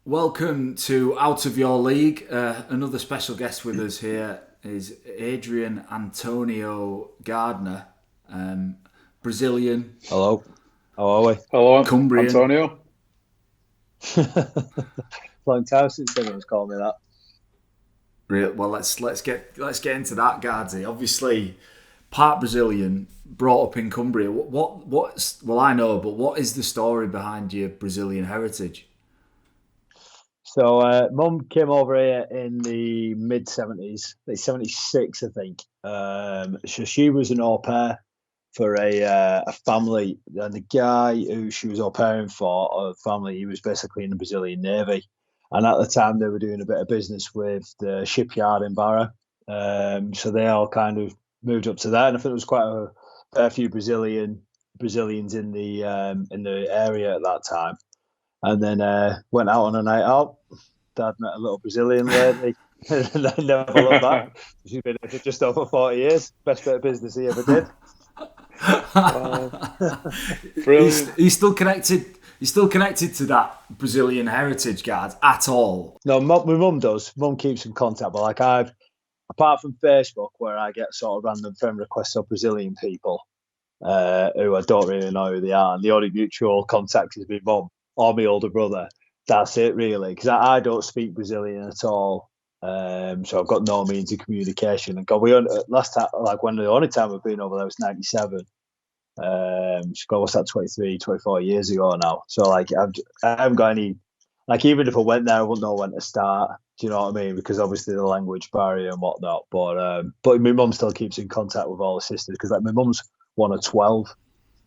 Welcome to Out of Your League. Another special guest with us here is Adrian Antonio Gardner, Brazilian. Hello. How are we? Hello, Cumbrian. Antonio. Long time since anyone's called me that. Well, let's get into that, Gardsy. Obviously, part Brazilian, brought up in Cumbria. Well, I know, but what is the story behind your Brazilian heritage? So, Mum came over here in the mid-70s, like 76, I think. So she was an au pair for a family, and the guy who she was au pairing for, a family, he was basically in the Brazilian Navy. And at the time, they were doing a bit of business with the shipyard in Barra. So they all kind of moved up to that, and I think there was quite a fair few Brazilians in the area at that time. And then went out on a night out. Dad met a little Brazilian lady, and I never looked back. She's been here for just over 40 years. Best bit of business he ever did. Brilliant. He's still connected. He's still connected to that Brazilian heritage, guard, at all? No, my mum does. Mum keeps in contact, but like apart from Facebook, where I get sort of random friend requests of Brazilian people who I don't really know who they are, and the only mutual contact is my mum or my older brother. That's it, really, because I don't speak Brazilian at all. So I've got no means of communication. And God, last time, like when the only time I've been over there was '97. God, what's that? 23, 24 years ago now. So like, I haven't got any. Like, even if I went there, I wouldn't know when to start. Do you know what I mean? Because obviously the language barrier and whatnot. But my mum still keeps in contact with all her sisters, because like my mum's one of 12,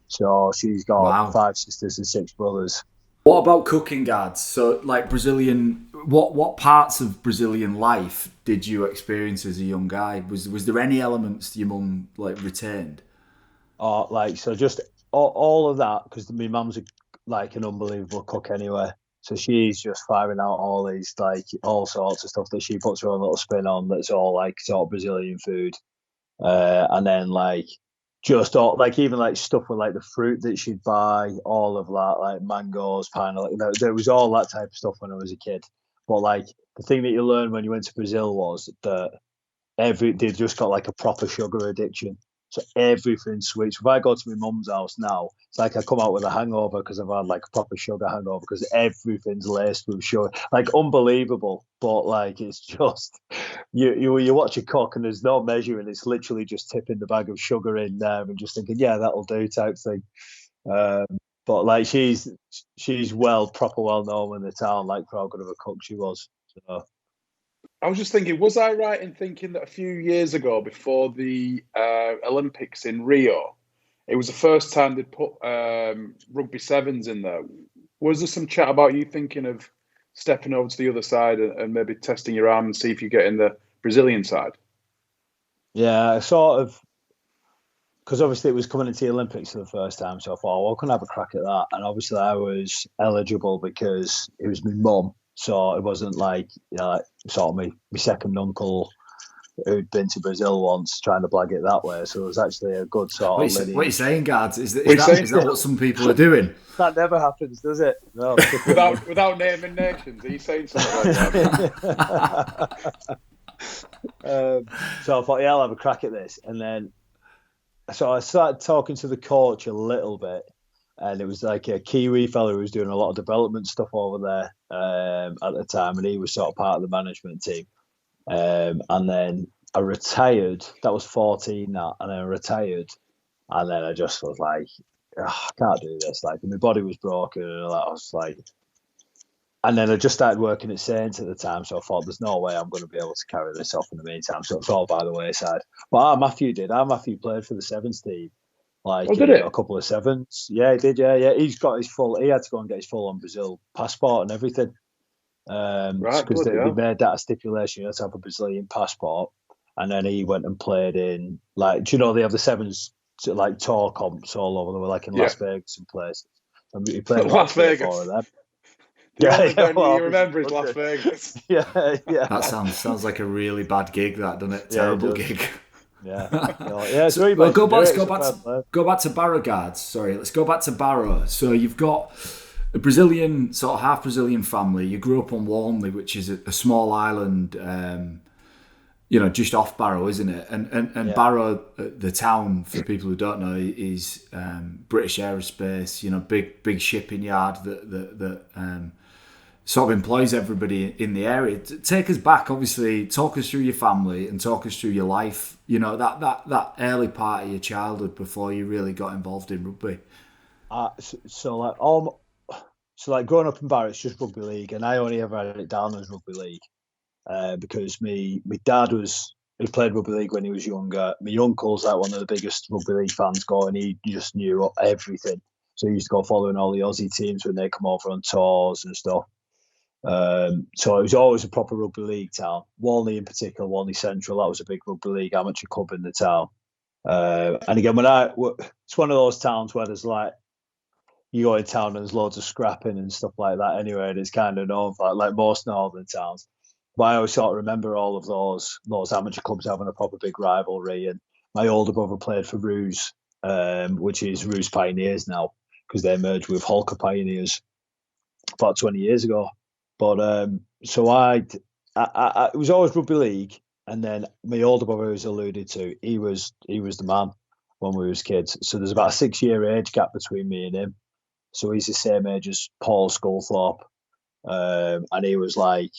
so she's got 5 sisters and 6 brothers. What about cooking, guards? So, like Brazilian, what parts of Brazilian life did you experience as a young guy? Was there any elements your mum like retained? So just all of that, because my mum's like an unbelievable cook anyway. So she's just firing out all these like all sorts of stuff that she puts her own little spin on. That's all like sort of Brazilian food, and then like. Just all, like even like stuff with like the fruit that she'd buy, all of that, like mangoes, pineapple. There was all that type of stuff when I was a kid. But like the thing that you learned when you went to Brazil was that they just got like a proper sugar addiction. So everything's sweet. So if I go to my mum's house now, it's like I come out with a hangover because I've had like a proper sugar hangover, because everything's laced with sugar. Like unbelievable. But like it's just you watch a cook and there's no measuring. It's literally just tipping the bag of sugar in there and just thinking, yeah, that'll do type thing. But like she's proper well known in the town, like for how good of a cook she was. So. I was just thinking, was I right in thinking that a few years ago, before the Olympics in Rio, it was the first time they'd put rugby sevens in there? Was there some chat about you thinking of stepping over to the other side and maybe testing your arm and see if you get in the Brazilian side? Yeah, sort of. Because obviously it was coming into the Olympics for the first time, so I thought, well, I can have a crack at that. And obviously I was eligible because it was my mum. So it wasn't like, sort of my second uncle who'd been to Brazil once trying to blag it that way. So it was actually a good sort of lineage. What are you saying, guards? Is that what some people are doing? That never happens, does it? No. without naming nations, are you saying something like that? So I thought, yeah, I'll have a crack at this. And then, so I started talking to the coach a little bit. And it was like a Kiwi fella who was doing a lot of development stuff over there at the time, and he was sort of part of the management team. And then I retired. That was 14, and then I retired. And then I just was like, I can't do this. Like, my body was broken, and all that. I was like, and then I just started working at Saints at the time, so I thought, there's no way I'm going to be able to carry this off in the meantime. So it's all by the wayside. But Matthew did. Matthew played for the Sevens team. Like a couple of sevens. Yeah, he did. Yeah. He's got his full. He had to go and get his full on Brazil passport and everything. Because they made that a stipulation. You had to have a Brazilian passport, and then he went and played in like. Do you know they have the sevens like tour comps all over? They were like in Las Vegas and places. And he played Las Vegas. Of them. You remember is Las Vegas. Yeah. That sounds like a really bad gig. That doesn't it? Terrible gig. Yeah. So, go back to Barrow, guards. Sorry, let's go back to Barrow. So you've got a Brazilian, sort of half Brazilian family. You grew up on Walnley, which is a small island, just off Barrow, isn't it? And Barrow, the town, for people who don't know, is British aerospace. Big shipping yard that sort of employs everybody in the area. Take us back, obviously. Talk us through your family and talk us through your life. That early part of your childhood before you really got involved in rugby. Growing up in Barrow, it's just rugby league, and I only ever had it down as rugby league because my dad he played rugby league when he was younger. My uncle's like one of the biggest rugby league fans going. He just knew everything, so he used to go following all the Aussie teams when they come over on tours and stuff. So it was always a proper rugby league town. Walney in particular, Walney Central, that was a big rugby league amateur club in the town. And again, it's one of those towns where there's like, you go in town and there's loads of scrapping and stuff like that anyway, and it's kind of known for like most northern towns. But I always sort of remember all of those amateur clubs having a proper big rivalry. And my older brother played for Roos, which is Roos Pioneers now, because they merged with Holker Pioneers about 20 years ago. But so it was always rugby league, and then my older brother, who's alluded to, he was the man when we was kids. So there's about a 6-year age gap between me and him. So he's the same age as Paul Sculthorpe, and he was like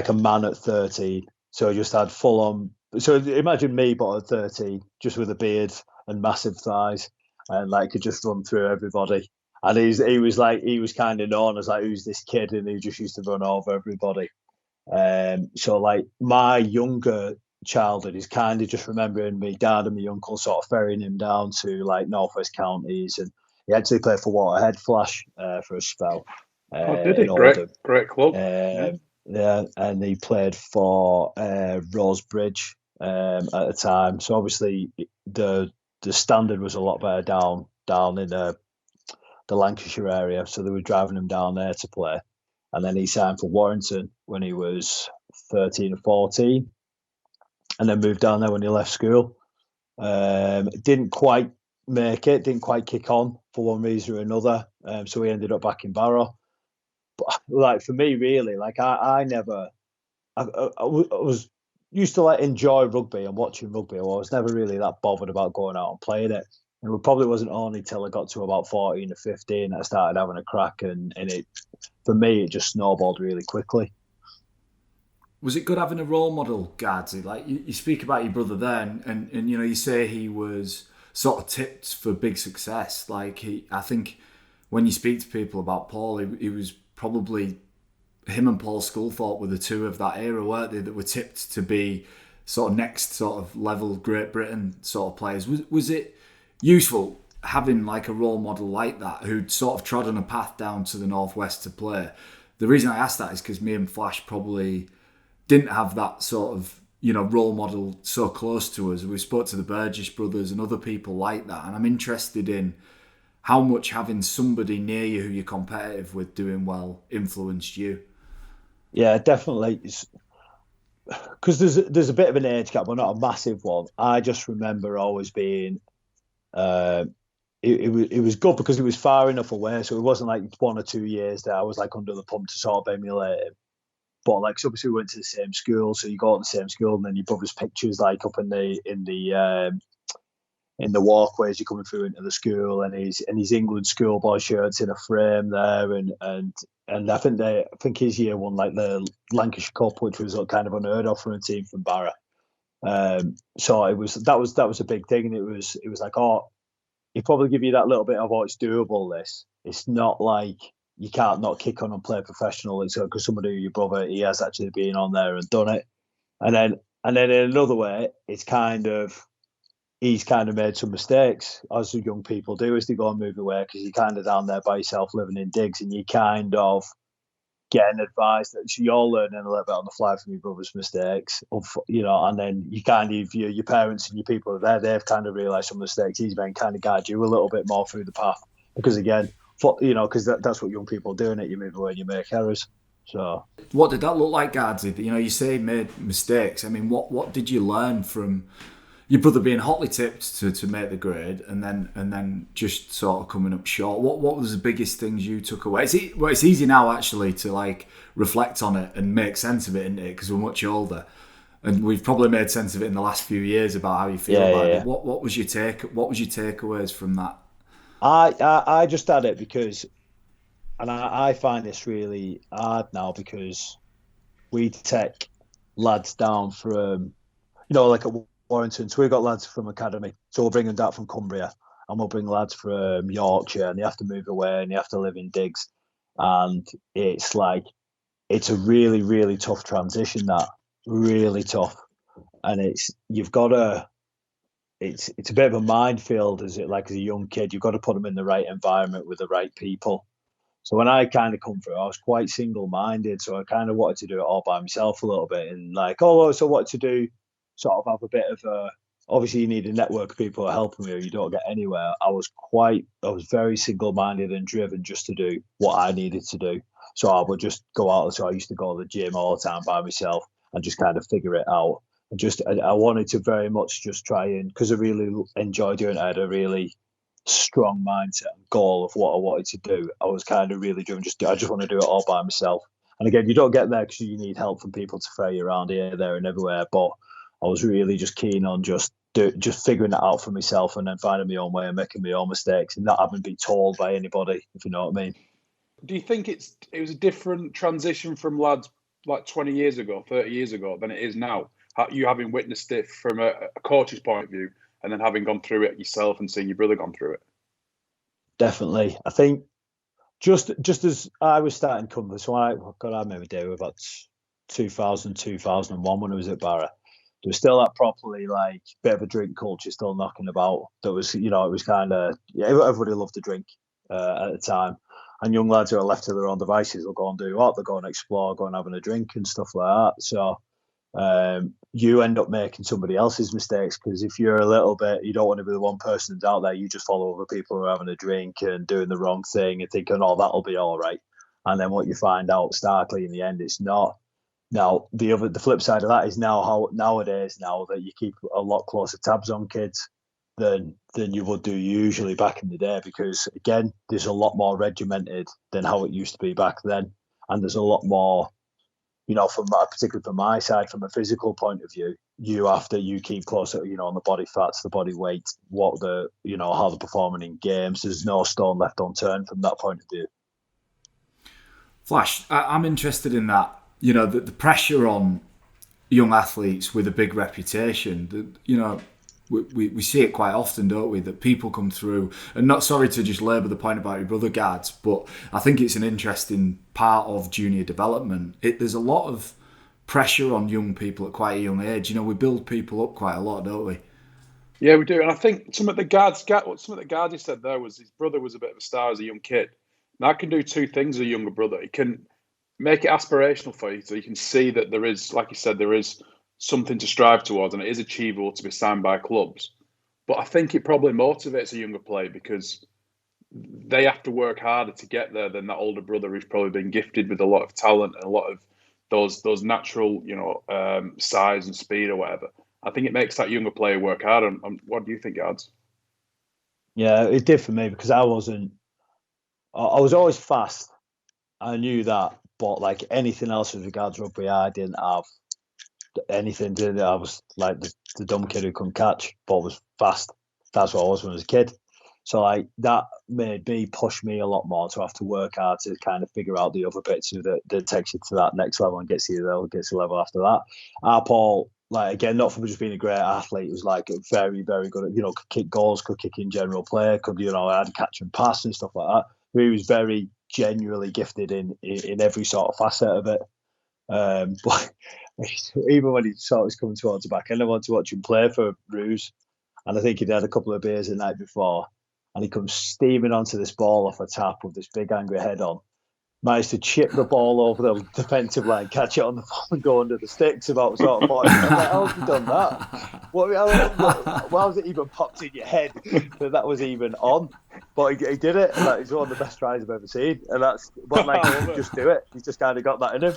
a man at 13. So he just had full on. So imagine me, but at 13, just with a beard and massive thighs, and like could just run through everybody. And he was kind of known as like, who's this kid? And he just used to run over everybody. So like my younger childhood is kind of just remembering my dad and my uncle sort of ferrying him down to like Northwest counties, and he actually played for Waterhead Flash for a spell. Did he? Great club. Yeah, and he played for Rosebridge at the time. So obviously the standard was a lot better down in the Lancashire area, so they were driving him down there to play. And then he signed for Warrington when he was 13 or 14, and then moved down there when he left school. Didn't quite make it, didn't quite kick on for one reason or another, so he ended up back in Barrow. But like for me, really, like I was used to like enjoy rugby and watching rugby. I was never really that bothered about going out and playing it. And it probably wasn't only till I got to about 14 or 15 that I started having a crack, and it, for me, it just snowballed really quickly. Was it good having a role model, Gardsy? Like you speak about your brother then, and you say he was sort of tipped for big success. Like I think when you speak to people about Paul, he was probably, him and Paul Sculthorpe were the two of that era, weren't they, that were tipped to be sort of next sort of level Great Britain sort of players. Was it useful having like a role model like that who'd sort of trodden a path down to the Northwest to play? The reason I asked that is because me and Flash probably didn't have that sort of role model so close to us. We spoke to the Burgess brothers and other people like that, and I'm interested in how much having somebody near you who you're competitive with doing well influenced you. Yeah, definitely. Because there's a bit of an age gap, but not a massive one. I just remember always being it was good because it was far enough away, so it wasn't like 1 or 2 years that I was like under the pump to sort of emulate him. But like, so obviously we went to the same school, so you go to the same school, and then your brother's pictures like up in the walkways you're coming through into the school, and his England schoolboy shirts in a frame there, and I think his year won like the Lancashire Cup, which was kind of unheard of for a team from Barrow. So that was a big thing, and it was like, oh, he probably give you that little bit of, oh, it's doable. It's not like you can't not kick on and play professional. It's because somebody, your brother, he has actually been on there and done it. And then in another way, he's kind of made some mistakes, as young people do as they go and move away, because you're kind of down there by yourself living in digs, and you kind of getting advice that you're learning a little bit on the fly from your brother's mistakes, and then you kind of, your parents and your people are there, they've kind of realised some mistakes he's made, kind of guide you a little bit more through the path, because again, because that's what young people do, innit? You move away and you make errors. So what did that look like, Gardsy? You say you made mistakes. I mean, what did you learn from your brother being hotly tipped to make the grade, and then just sort of coming up short. What was the biggest things you took away? It's easy now actually to like reflect on it and make sense of it, isn't it? Because we're much older, and we've probably made sense of it in the last few years about how you feel about it. What was your takeaways from that? I just had it because, and I find this really hard now because we take lads down from, like at Warrington. So we've got lads from academy. So we'll bring them down from Cumbria, and we'll bring lads from Yorkshire, and they have to move away and they have to live in digs. And it's a really, really tough transition, that really tough. And it's a bit of a minefield, as a young kid. You've got to put them in the right environment with the right people. So when I kind of come through, I was quite single-minded. So I kind of wanted to do it all by myself a little bit, and so what to do, sort of have a bit of a, obviously you need a network of people helping you or you don't get anywhere. I was very single-minded and driven just to do what I needed to do. So I would just go out. So I used to go to the gym all the time by myself and just kind of figure it out. And I wanted to very much just try and, because I really enjoyed doing it, I had a really strong mindset and goal of what I wanted to do. I was kind of really driven. I just want to do it all by myself. And again, you don't get there because you need help from people to ferry you around here, there, and everywhere. But I was really just keen on just figuring it out for myself, and then finding my own way and making my own mistakes and not having to be told by anybody, if you know what I mean. Do you think it was a different transition from lads like 20 years ago, 30 years ago than it is now? You having witnessed it from a coach's point of view, and then having gone through it yourself and seeing your brother gone through it? Definitely. I think just as I was starting Cumbria, so I remember day about 2000, 2001 when I was at Barra. There was still that properly bit of a drink culture still knocking about. That was, it was kind of, everybody loved to drink at the time. And young lads who are left to their own devices will go and do what? They'll go and explore, go and having a drink and stuff like that. So you end up making somebody else's mistakes, because if you're a little bit, you don't want to be the one person that's out there. You just follow other people who are having a drink and doing the wrong thing and thinking, oh, that'll be all right. And then what you find out starkly in the end, it's not. Now, the flip side of that is nowadays that you keep a lot closer tabs on kids than you would do usually back in the day, because again, there's a lot more regimented than how it used to be back then, and there's a lot more, particularly from my side, from a physical point of view, you keep closer, on the body fats, the body weight, how they're performing in games. There's no stone left unturned from that point of view. Flash, I'm interested in that. The pressure on young athletes with a big reputation. We see it quite often, don't we? That people come through, and not sorry to just labour the point about your brother guards, but I think it's an interesting part of junior development. There's a lot of pressure on young people at quite a young age. We build people up quite a lot, don't we? Yeah, we do. And I think some of the guards he said there was his brother was a bit of a star as a young kid. Now, I can do two things as a younger brother. He can make it aspirational for you, so you can see that there is, like you said, there is something to strive towards, and it is achievable to be signed by clubs. But I think it probably motivates a younger player because they have to work harder to get there than that older brother who's probably been gifted with a lot of talent and a lot of those natural, size and speed or whatever. I think it makes that younger player work hard. And what do you think, Yards? Yeah, it did for me, because I was always fast. I knew that. But anything else with regards to rugby, I didn't have anything to do. I was like the dumb kid who couldn't catch, but was fast. That's what I was when I was a kid. So that made me push me a lot more to have to work hard to kind of figure out the other bits that takes you to that next level and gets you there, gets the level after that. Paul, again, not from just being a great athlete, was very, very good at, could kick goals, could kick in general play, could, had catch and pass and stuff like that. He was very genuinely gifted in every sort of facet of it. But even when he sort of coming towards the back end, I wanted to watch him play for Ruse, and I think he'd had a couple of beers the night before, and he comes steaming onto this ball off a tap with this big angry head on, managed to chip the ball over the defensive line, catch it on the ball and go under the sticks about sort of 40. How have you done that? How has it even popped in your head that was even on? But he did it. It's one of the best tries I've ever seen. And he could just do it. He's just kind of got that in him.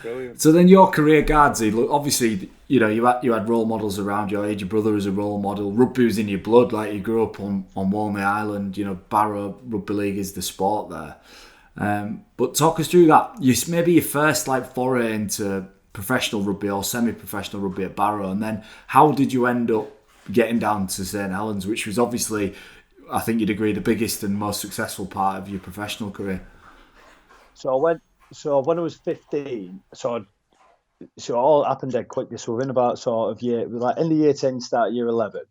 Brilliant. So then your career, Guardsy, look, obviously, you had role models around you. Your brother was a role model. Rugby was in your blood. Like, you grew up on Walney Island. Barrow Rugby League is the sport there. But talk us through that. Maybe your first foray into professional rugby or semi-professional rugby at Barrow, and then how did you end up getting down to St Helens, which was obviously, I think you'd agree, the biggest and most successful part of your professional career? So when I was 15, so it all happened dead quickly. So within about sort of in the year 10, start year 11,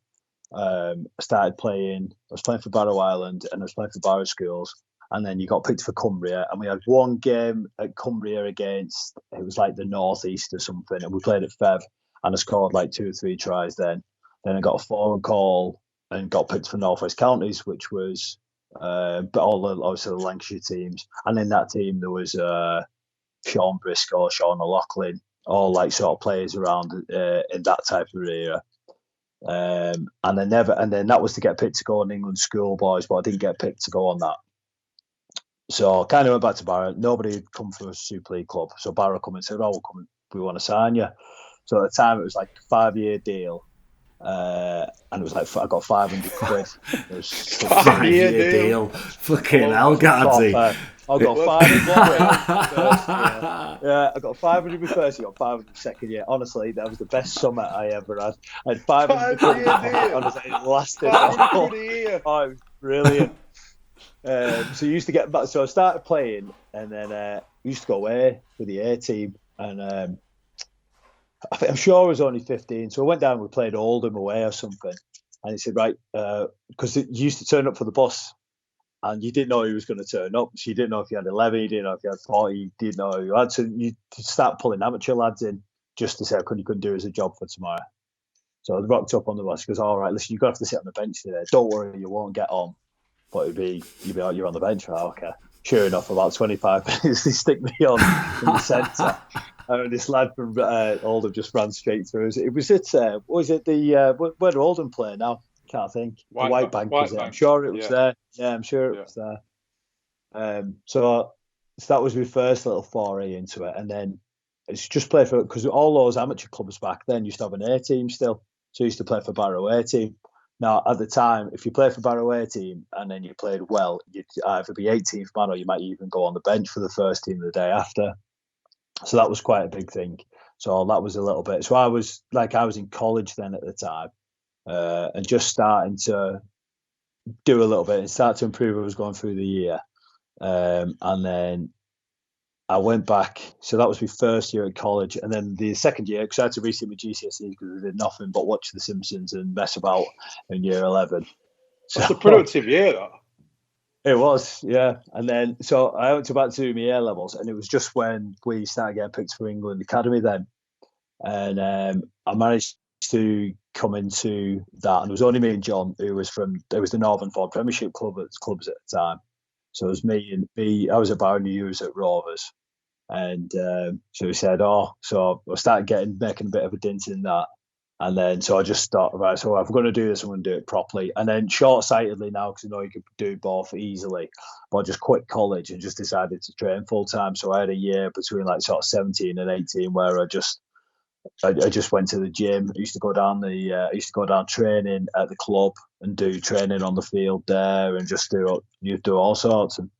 I started playing. I was playing for Barrow Island and I was playing for Barrow Schools. And then you got picked for Cumbria, and we had one game at Cumbria against, it was like the North East or something, and we played at Fev, and I scored 2 or 3 tries then. Then I got a phone call and got picked for North West Counties, which was, but obviously the Lancashire teams. And in that team there was Sean Briscoe, Sean O'Loughlin, all sort of players around in that type of era. And then that was to get picked to go on England schoolboys, but I didn't get picked to go on that. So I kind of went back to Barrow. Nobody had come from a Super League club. So Barrow come and said, we want to sign you. So at the time it was a 5-year deal. And it was I got 500 quid. It was 5-year deal. Fucking hell, Guardsy. I got 500 first year. Yeah, I got 500 my first year, got 500 second year. Honestly, that was the best summer I ever had. I had 500 quid. Honestly, it lasted. Oh, it was brilliant. So you used to get back. So I started playing, and then we used to go away with the A team, and I'm sure I was only 15. So I went down and we played Oldham away or something, and he said, right, because you used to turn up for the bus, and you didn't know he was going to turn up. So you didn't know if you had 11, you didn't know if you had 40, you didn't know who you had. So you start pulling amateur lads in just to say, you couldn't do as a job for tomorrow. So I rocked up on the bus. He goes, all right, listen, you're going to have to sit on the bench today. Don't worry, you won't get on. But you'd be like, you're on the bench. Right? Okay. Sure enough, about 25 minutes, they stick me on in the centre. And this lad from Oldham just ran straight through us. It was where do Oldham play now? Can't think. The White Bank was there. I'm sure it was there. Yeah, I'm sure it was there. So that was my first little foray into it. And then it's just played for, because all those amateur clubs back then used to have an A team still. So I used to play for Barrow A team. Now, at the time, if you played for Barrow A team and then you played well, you'd either be 18th man or you might even go on the bench for the first team the day after. So that was quite a big thing. So that was a little bit. So I was in college then at the time, and just starting to do a little bit and start to improve. I was going through the year, and then I went back. So that was my first year at college, and then the second year, because I had to resit my GCSEs because I did nothing but watch The Simpsons and mess about in year 11. So it's a productive year, that. It was, yeah. And then, so I went back to do my A levels, and it was just when we started getting picked for England Academy then. And I managed to come into that, and it was only me and John, who was the Northern Ford Premiership clubs at the time. So it was me. I was at Barrow, you was at Rovers. And so we said, so I started making a bit of a dent in that. And then, so I just thought, right, so if I'm going to do this, I'm going to do it properly. And then short-sightedly now, because I know you could do both easily, but I just quit college and just decided to train full-time. So I had a year between sort of 17 and 18 where I just went to the gym. I used to go down training at the club and do training on the field there and just do all sorts. And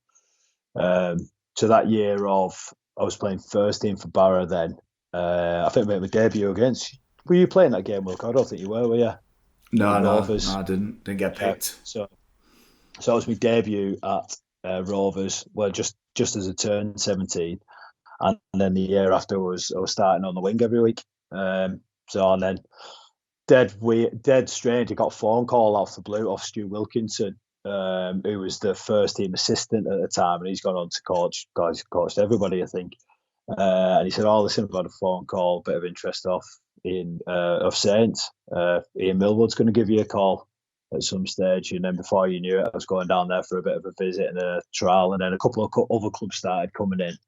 so that year I was playing first team for Barrow then. I think I made my debut against. Were you playing that game, Wilco? I don't think you were you? No, I didn't get picked. So that was my debut at Rovers. Well, just as I turned 17, and then the year after I was starting on the wing every week. And then dead strange. I got a phone call off the blue off Stu Wilkinson, who was the first team assistant at the time, and he's gone on to coach. Guys, coached everybody, I think. And he said, listen, I've got a phone call, bit of interest of Saints. Ian Millwood's going to give you a call at some stage. And then before you knew it, I was going down there for a bit of a visit and a trial. And then a couple of other clubs started coming in.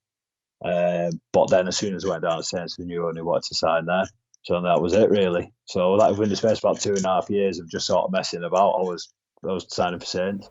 But then as soon as I went down to Saints, I knew I only wanted to sign there. So that was it, really. So that within the space of about 2.5 years of just sort of messing about, I was signing for Saints.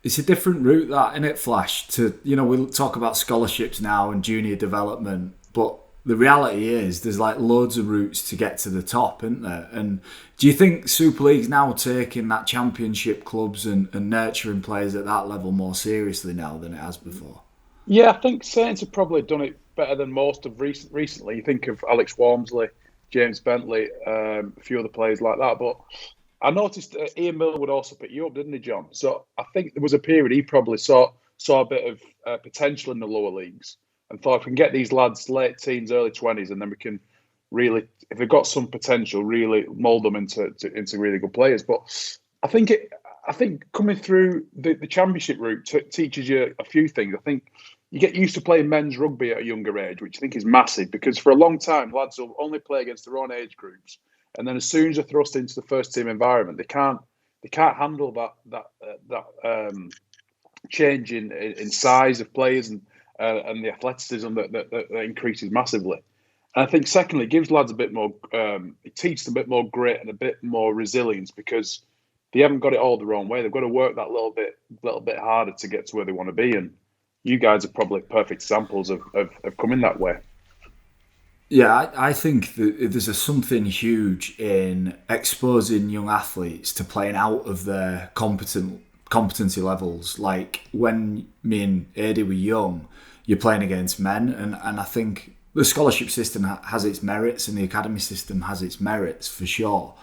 It's a different route, that, isn't it, Flash? To we'll talk about scholarships now and junior development. but the reality is there's like loads of routes to get to the top, isn't there? And do you think Super League's now taking that championship clubs and nurturing players at that level more seriously now than it has before? Yeah, I think Saints have probably done it better than most of recently. You think of Alex Walmsley, James Bentley, a few other players like that. But I noticed Ian Miller would also pick you up, didn't he, John? So I think there was a period he probably saw a bit of potential in the lower leagues and thought, if we can get these lads late teens, early 20s, and then we can really, if they've got some potential, really mould them into really good players. But I think coming through the championship route teaches you a few things. I think you get used to playing men's rugby at a younger age, which I think is massive, because for a long time, lads will only play against their own age groups. And then as soon as they're thrust into the first team environment, they can't handle that change in size of players and the athleticism that increases massively. And I think secondly, it gives lads a bit more, it teaches them a bit more grit and a bit more resilience, because they haven't got it all their own way. They've got to work that little bit harder to get to where they want to be. And you guys are probably perfect examples of coming that way. Yeah, I think that there's something huge in exposing young athletes to playing out of their competency levels. Like when me and Ade were young, you're playing against men, and I think the scholarship system has its merits and the academy system has its merits for sure.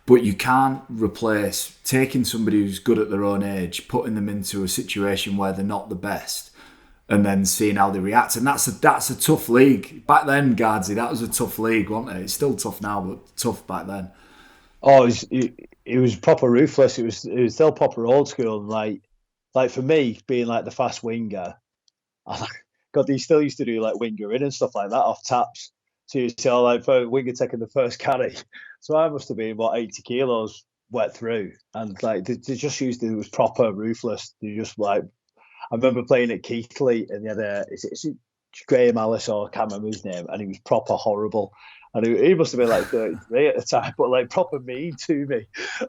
But you can't replace taking somebody who's good at their own age, putting them into a situation where they're not the best, and then seeing how they react. And that's a tough league. Back then, Guardsy, that was a tough league, wasn't it? It's still tough now, but tough back then. Oh, it was proper ruthless. It was still proper old school. Like for me, being like the fast winger, God, they still used to do like winger in and stuff like that off taps. So you see, like for winger taking the first carry. So I must have been about 80 kilos wet through, and like they just used it was proper ruthless. They just like, I remember playing at Keighley and the other is it Graham Alice, or I can't remember his name, and he was proper horrible. And he must have been like 33 at the time, but like proper mean to me.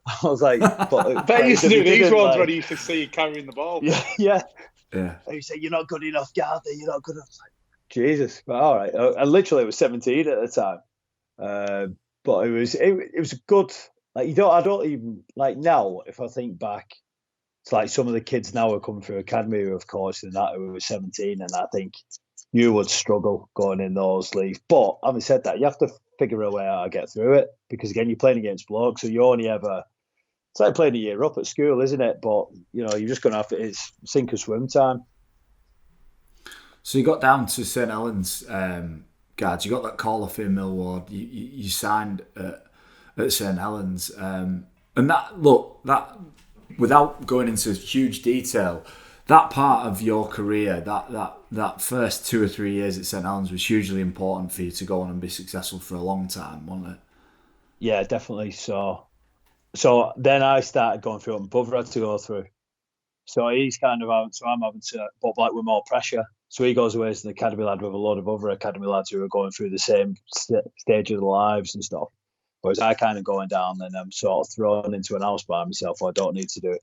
I was like, but they used to do these ones when I used to see you carrying the ball. Yeah. And he said, "You're not good enough, Garther. You're not good enough." Like, Jesus, but all right. I literally was 17 at the time, but it was good. Like I don't even like now. If I think back, it's like some of the kids now are coming through academy, of course, and that who was 17, and I think you would struggle going in those leagues. But having said that, you have to figure a way how to get through it, because again, you're playing against blokes, so you only ever. It's like playing a year up at school, isn't it? But you're just going to have to. It's sink or swim time. So you got down to St Helens, guards. You got that call off in Millward. You signed at St Helens, and that without going into huge detail, that part of your career, that first 2 or 3 years at St Helens was hugely important for you to go on and be successful for a long time, wasn't it? Yeah, definitely. So then I started going through what my brother had to go through. So he's kind of out, so I'm having to, but like with more pressure. So he goes away as an academy lad with a lot of other academy lads who are going through the same stage of their lives and stuff. Whereas I kind of going down, and I'm sort of thrown into an house by myself. I don't need to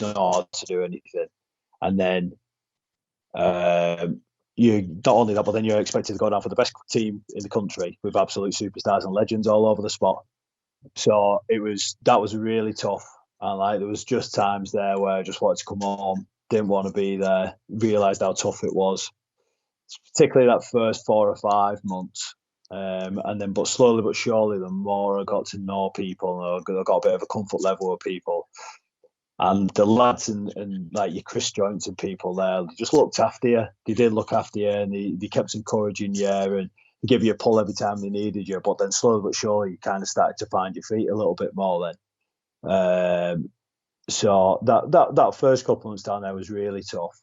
know to do anything. And then you not only that, but then you're expected to go down for the best team in the country with absolute superstars and legends all over the spot. So that was really tough. And like there was just times there where I just wanted to come home, didn't want to be there, realised how tough it was, particularly that first 4 or 5 months. And then, but slowly but surely, the more I got to know people, I got a bit of a comfort level with people. And the lads and like your Chris Joints and people there, they just looked after you. They did look after you, and they kept encouraging you and give you a pull every time they needed you. But then slowly but surely, you kind of started to find your feet a little bit more then. So that first couple of months down there was really tough.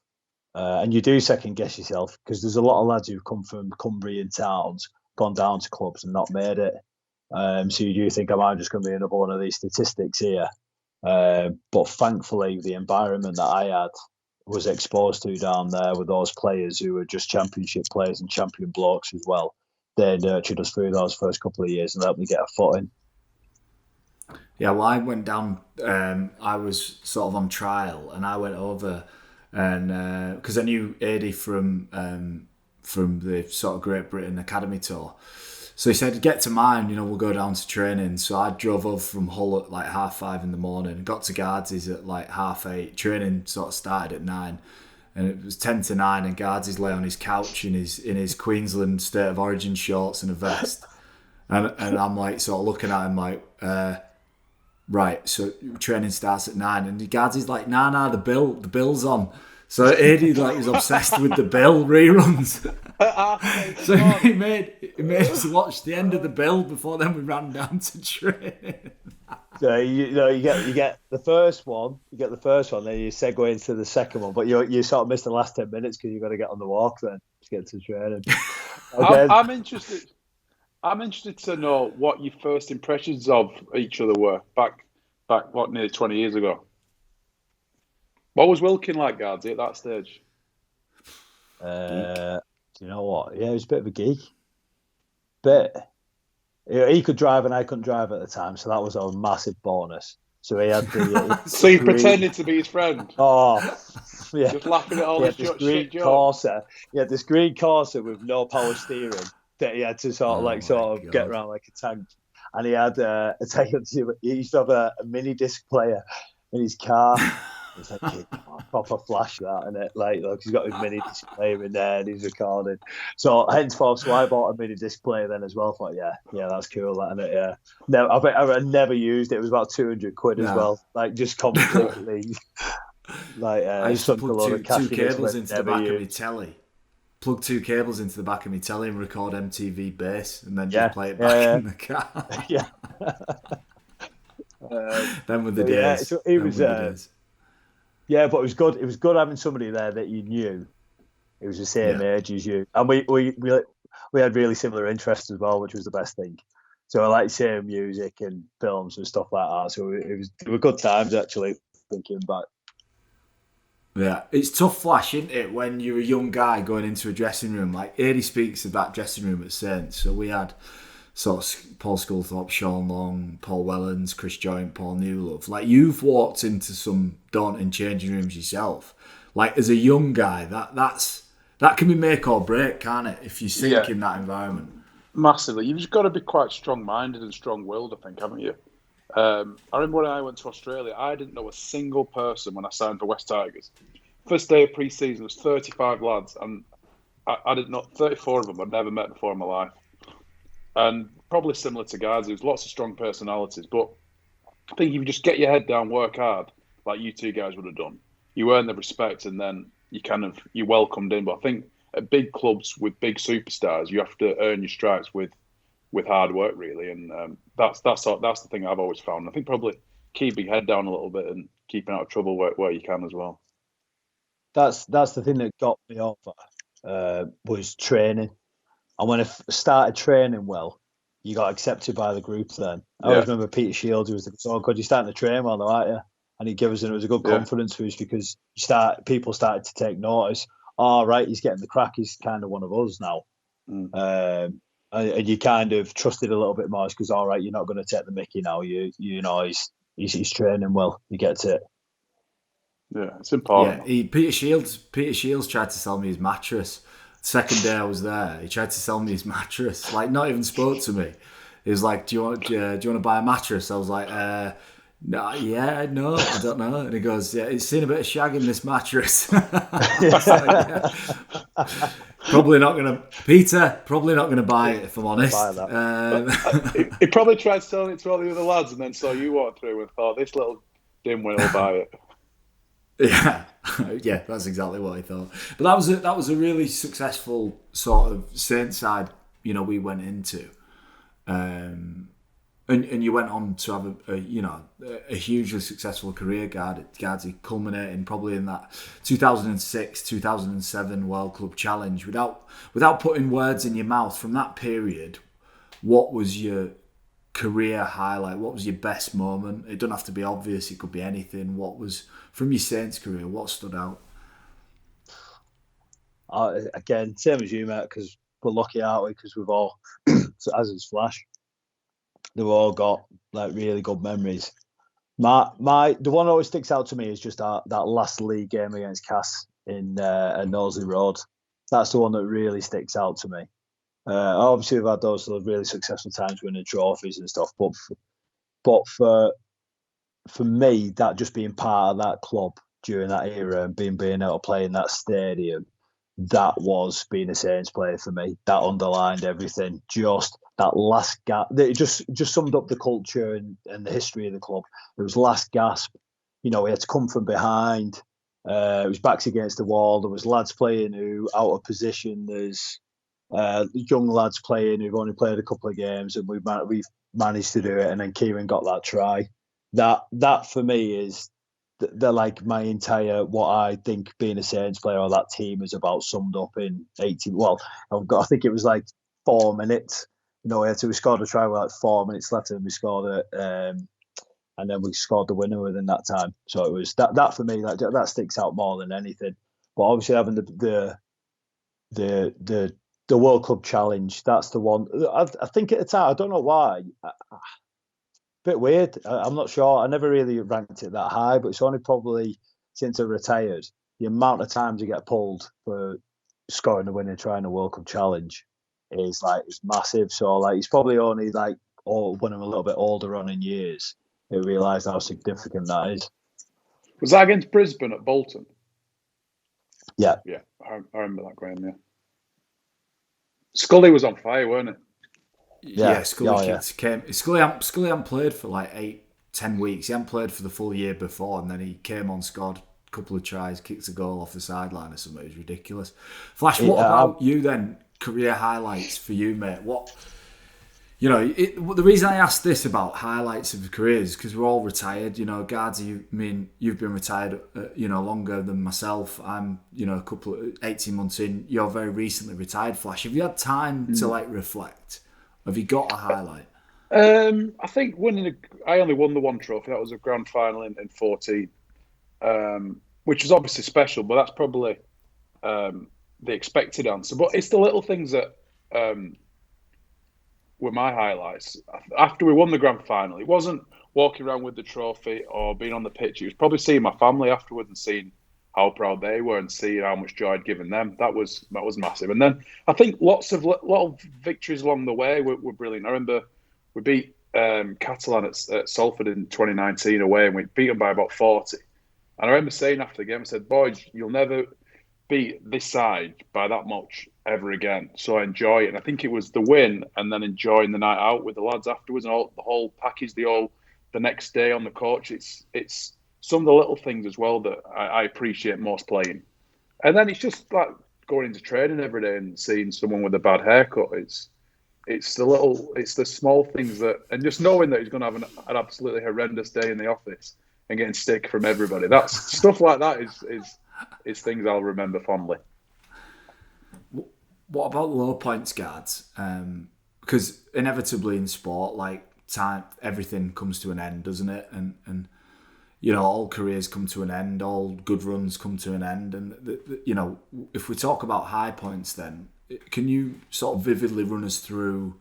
And you do second guess yourself, because there's a lot of lads who've come from Cumbrian towns, gone down to clubs and not made it. So you do think, am I just going to be another one of these statistics here? But thankfully, the environment that I had was exposed to down there with those players who were just championship players and champion blokes as well. They nurtured us through those first couple of years and helped me get a foot in. Yeah, well, I went down. I was sort of on trial, and I went over, and because I knew Ade from from the sort of Great Britain Academy tour. So he said, get to mine, we'll go down to training. So I drove over from Hull at like 5:30 in the morning, got to Guards' at like 8:30. Training sort of started at 9. And it was 10 to 9, and Guards lay on his couch in his Queensland State of Origin shorts and a vest. And I'm like sort of looking at him like, right, so training starts at 9. And the Guards like, nah, the bill's on. So Ade like was obsessed with the bill reruns. So he made us watch the end of the bill before then we ran down to training. So you get the first one, then you segue into the second one, but you sort of miss the last 10 minutes because you've got to get on the walk then to get to training. I'm interested to know what your first impressions of each other were back nearly 20 years ago. What was Wilkin like, Guards, at that stage? Do you know what? Yeah, he was a bit of a geek. But he could drive and I couldn't drive at the time, so that was a massive bonus. So he had the. So you pretended to be his friend. Oh, yeah. Just laughing at all this green Corsa. He had this green Corsa with no power steering that he had to sort of get around like a tank. And he had he used to have a mini disc player in his car. It's like proper flash that, and it look, he's got his mini disc player in there and he's recording. So henceforth, I bought a mini disc player then as well. Thought, yeah, that's cool, that, and it, yeah. No, I never used it. It was about £200 as well. Like just completely. I used to plug two cables into the back of my telly. Plug 2 cables into the back of my telly and record MTV bass, and then just play it back in the car. Yeah. Then with the days. Yeah, so it was. Yeah, but it was good. It was good having somebody there that you knew. It was the same age as you, and we had really similar interests as well, which was the best thing. So I like same music and films and stuff like that. So they were good times actually. Thinking back. Yeah, it's tough flash, isn't it, when you're a young guy going into a dressing room. Like Ade speaks of that dressing room at Saints. So we had sort of Paul Sculthorpe, Sean Long, Paul Wellens, Chris Joynt, Paul Newlove. Like you've walked into some daunting changing rooms yourself. Like as a young guy, that can be make or break, can't it? If you sink in that environment. Massively. You've just got to be quite strong-minded and strong-willed, I think, haven't you? I remember when I went to Australia, I didn't know a single person when I signed for West Tigers. First day of pre-season, there was 35 lads, and I didn't know 34 of them I'd never met before in my life. And probably similar to guys, there's lots of strong personalities. But I think if you just get your head down, work hard, like you two guys would have done, you earn the respect, and then you welcomed in. But I think at big clubs with big superstars, you have to earn your stripes with hard work, really. And that's the thing I've always found. I think probably keeping your head down a little bit and keeping out of trouble where you can as well. That's the thing that got me over was training. And when I started training well, you got accepted by the group then. I always remember Peter Shields, who was like, "Oh, God, you're starting to train well now, aren't you?" And he gave us, and it was a good confidence boost because people started to take notice. Oh, right, he's getting the crack. He's kind of one of us now. And you kind of trusted a little bit more because, all right, you're not going to take the mickey now. You know, he's training well. You get to it. Yeah, it's important. Yeah, Peter Shields tried to sell me his mattress. Second day I was there, he tried to sell me his mattress. Like, not even spoke to me. He was like, "Do you want to buy a mattress?" I was like, "No, I don't know." And he goes, "Yeah, it's seen a bit of shag in this mattress." Probably not gonna buy it, if I'm honest. He probably tried selling it to all the other lads, and then saw you walk through and thought, "This little dimwit will buy it." Yeah, that's exactly what I thought. But that was a really successful sort of Saints side, we went into, and you went on to have a hugely successful career, Guardsy, culminating probably in that 2006-2007 World Club Challenge. Without putting words in your mouth, from that period, what was your career highlight? What was your best moment? It doesn't have to be obvious, it could be anything. What was, from your Saints career, what stood out? Again, same as you, mate, because we're lucky, aren't we? Because we've all, as is Flash, they've all got like really good memories. The one that always sticks out to me is just that last league game against Cass in Knowsley Road. That's the one that really sticks out to me. Obviously, we've had those really successful times winning trophies and stuff, but for me, that just being part of that club during that era and being able to play in that stadium, that was being a Saints player for me. That underlined everything. Just that last gasp. It just summed up the culture and the history of the club. It was last gasp. We had to come from behind. It was backs against the wall. There was lads playing who out of position. There's young lads playing who've only played a couple of games, and we've managed to do it. And then Kieran got that try. That for me is they're like my entire what I think being a Saints player or that team is about summed up in 18. Well, I think it was like 4 minutes. We scored a try with like 4 minutes left, and we scored it, and then we scored the winner within that time. So it was that for me that sticks out more than anything. But obviously having the World Cup challenge, that's the one. I think at the time, I don't know why. Bit weird. I'm not sure. I never really ranked it that high, but it's only probably since I retired. The amount of times you get pulled for scoring the winning try in a World Cup challenge is it's massive. So it's probably only when I'm a little bit older on in years, I realised how significant that is. Was that against Brisbane at Bolton? Yeah. Yeah, I remember that, Graham, yeah. Scully was on fire, weren't it? Yeah, Scully came. Scully hadn't played for 8-10 weeks. He hadn't played for the full year before, and then he came on, scored a couple of tries, kicked a goal off the sideline or something. It was ridiculous. Flash, what about you then? Career highlights for you, mate. What the reason I asked this about highlights of the careers because we're all retired. Guards, you've been retired, longer than myself. I'm, a couple of 18 months in. You're very recently retired, Flash. Have you had time to reflect? Have you got a highlight? I think I only won the one trophy. That was a grand final in 14, which was obviously special, but that's probably the expected answer. But it's the little things that were my highlights. After we won the grand final, it wasn't walking around with the trophy or being on the pitch. It was probably seeing my family afterwards and seeing how proud they were and seeing how much joy I'd given them. That was massive. And then I think lot of victories along the way were brilliant. I remember we beat Catalan at Salford in 2019 away, and we beat them by about 40. And I remember saying after the game, I said, "Boys, you'll never beat this side by that much ever again. So enjoy it." And I think it was the win and then enjoying the night out with the lads afterwards and the whole package, the next day on the coach. It's some of the little things as well that I appreciate most playing. And then it's just like going into training every day and seeing someone with a bad haircut. It's the small things and just knowing that he's going to have an absolutely horrendous day in the office and getting stick from everybody. That's stuff like that is things I'll remember fondly. What about low points, guards? Because inevitably in sport, time, everything comes to an end, doesn't it? And all careers come to an end, all good runs come to an end. And, if we talk about high points then, can you sort of vividly run us through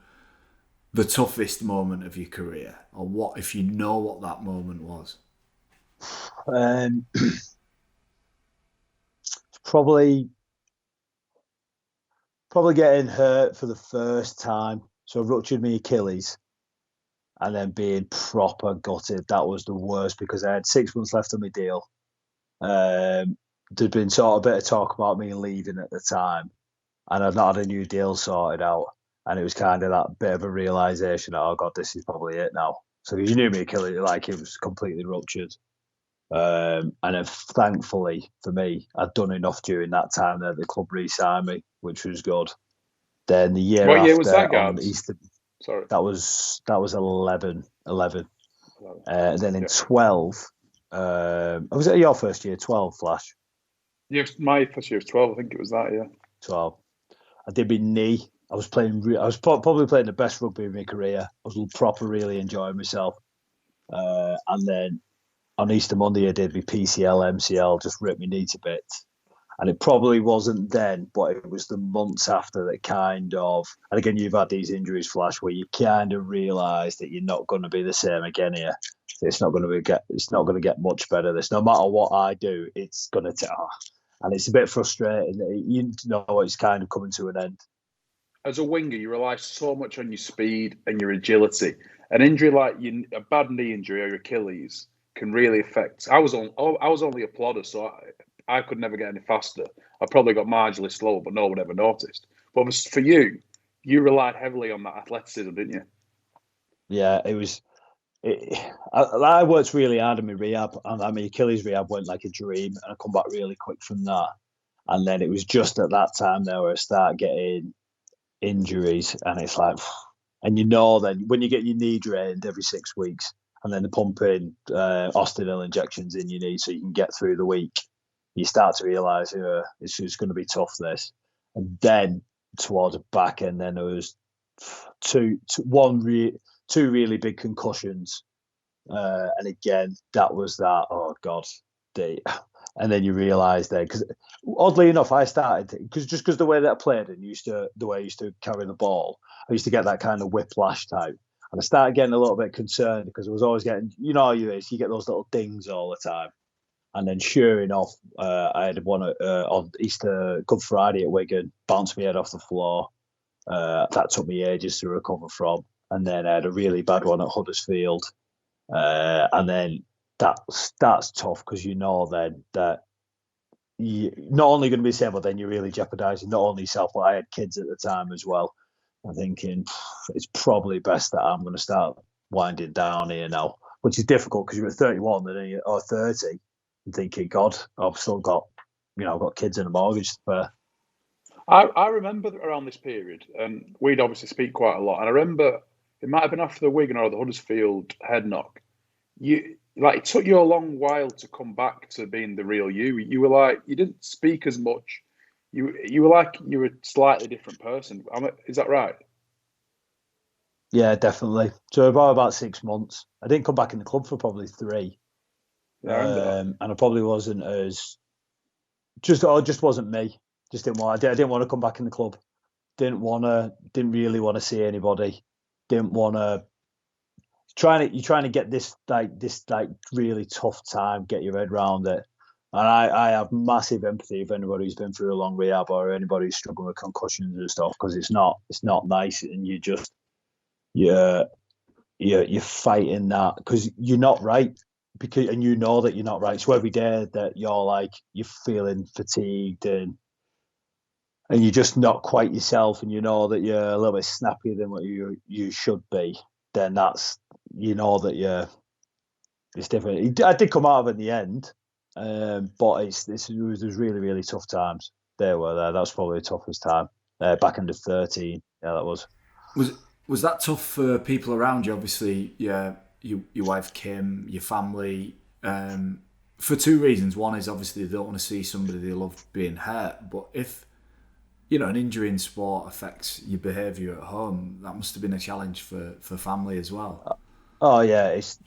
the toughest moment of your career? Or what, if you know what that moment was? Probably getting hurt for the first time. So I ruptured my Achilles. And then being proper gutted. That was the worst because I had 6 months left on my deal. There'd been sort of a bit of talk about me leaving at the time. And I'd not had a new deal sorted out. And it was kind of that bit of a realisation that, oh God, this is probably it now. So you knew me Achilles, it was completely ruptured. And then thankfully for me, I'd done enough during that time that the club re-signed me, which was good. Then the year what after, year was that, on Easter... Sorry. That was 11. Then in 12, was it your first year, 12, Flash? Yeah, my first year was 12, I think it was that, yeah. 12. I did my knee. I was probably playing the best rugby of my career. I was really enjoying myself. And then on Easter Monday, I did my PCL, MCL, just ripped my knee to bits. And it probably wasn't then, but it was the months after that kind of, and again, you've had these injuries, Flash, where you kind of realise that you're not going to be the same again here. It's not going to get much better. No matter what I do, it's going to and it's a bit frustrating that you know it's kind of coming to an end. As a winger, you rely so much on your speed and your agility. An injury like a bad knee injury or your Achilles can really affect. I was only a plodder, so I could never get any faster. I probably got marginally slower, but no one ever noticed. But for you, you relied heavily on that athleticism, didn't you? Yeah, it was. I worked really hard in my rehab, and my Achilles rehab went like a dream, and I come back really quick from that. And then it was just at that time there where I start getting injuries, and it's like, and then when you get your knee drained every 6 weeks, and then they're pumping osteodyl injections in your knee so you can get through the week, you start to realise it's going to be tough, this. And then towards the back end, then there was two really big concussions, and again that was that. Oh God, and then you realise that, because oddly enough, I started because the way that I played and the way I used to carry the ball, I used to get that kind of whiplash type, and I started getting a little bit concerned because I was always getting, you get those little dings all the time, and then sure enough, I had one on Easter Good Friday at Wigan, bounced my head off the floor. That took me ages to recover from, and then I had a really bad one at Huddersfield, and then that's tough because you know then that you're not only going to be safe, but then you're really jeopardising not only yourself, but I had kids at the time as well. I'm thinking it's probably best that I'm going to start winding down here now, which is difficult because you're at 31 or 30 and thinking, God, I've still got, I've got kids and a mortgage to pay. I remember around this period, and we'd obviously speak quite a lot, and I remember it might have been after the Wigan or the Huddersfield head knock. It took you a long while to come back to being the real you. You were like, you didn't speak as much. You were like you were a slightly different person. Is that right? Yeah, definitely. So about 6 months. I didn't come back in the club for probably 3. Yeah, I remember that. And I probably wasn't just wasn't me. Just didn't want. I didn't want to come back in the club. Didn't really want to see anybody. Didn't want to. You're trying to get this really tough time, get your head around it. And I have massive empathy for anybody who's been through a long rehab or anybody who's struggling with concussions and stuff, because it's not nice, and you're fighting that because you're not right, and you know that you're not right. So every day that you're feeling fatigued and you're just not quite yourself, and you know that you're a little bit snappier than what you should be, then that's, that it's different. I did come out of it in the end, but it was really, really tough times. That's probably the toughest time. Back under 13, yeah, that was. Was that tough for people around you? Obviously, your wife Kim, your family, for 2 reasons. One is obviously they don't want to see somebody they love being hurt, but if an injury in sport affects your behaviour at home, that must have been a challenge for family as well. Oh yeah, it's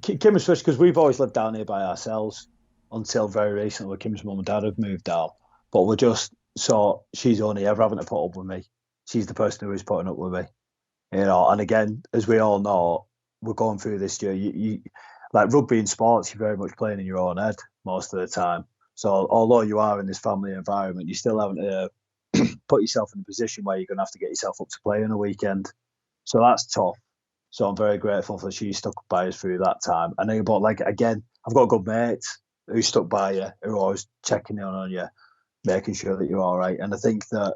Kim especially, because we've always lived down here by ourselves until very recently, where Kim's mum and dad have moved down. But she's only ever having to put up with me. She's the person who is putting up with me. And again, as we all know, we're going through this year. You like rugby and sports, you're very much playing in your own head most of the time. So although you are in this family environment, you're still having to put yourself in a position where you're going to have to get yourself up to play on a weekend. So that's tough. So I'm very grateful that she stuck by us through that time. And then, but again, I've got good mates who stuck by you, who are always checking in on you, making sure that you're all right. And I think that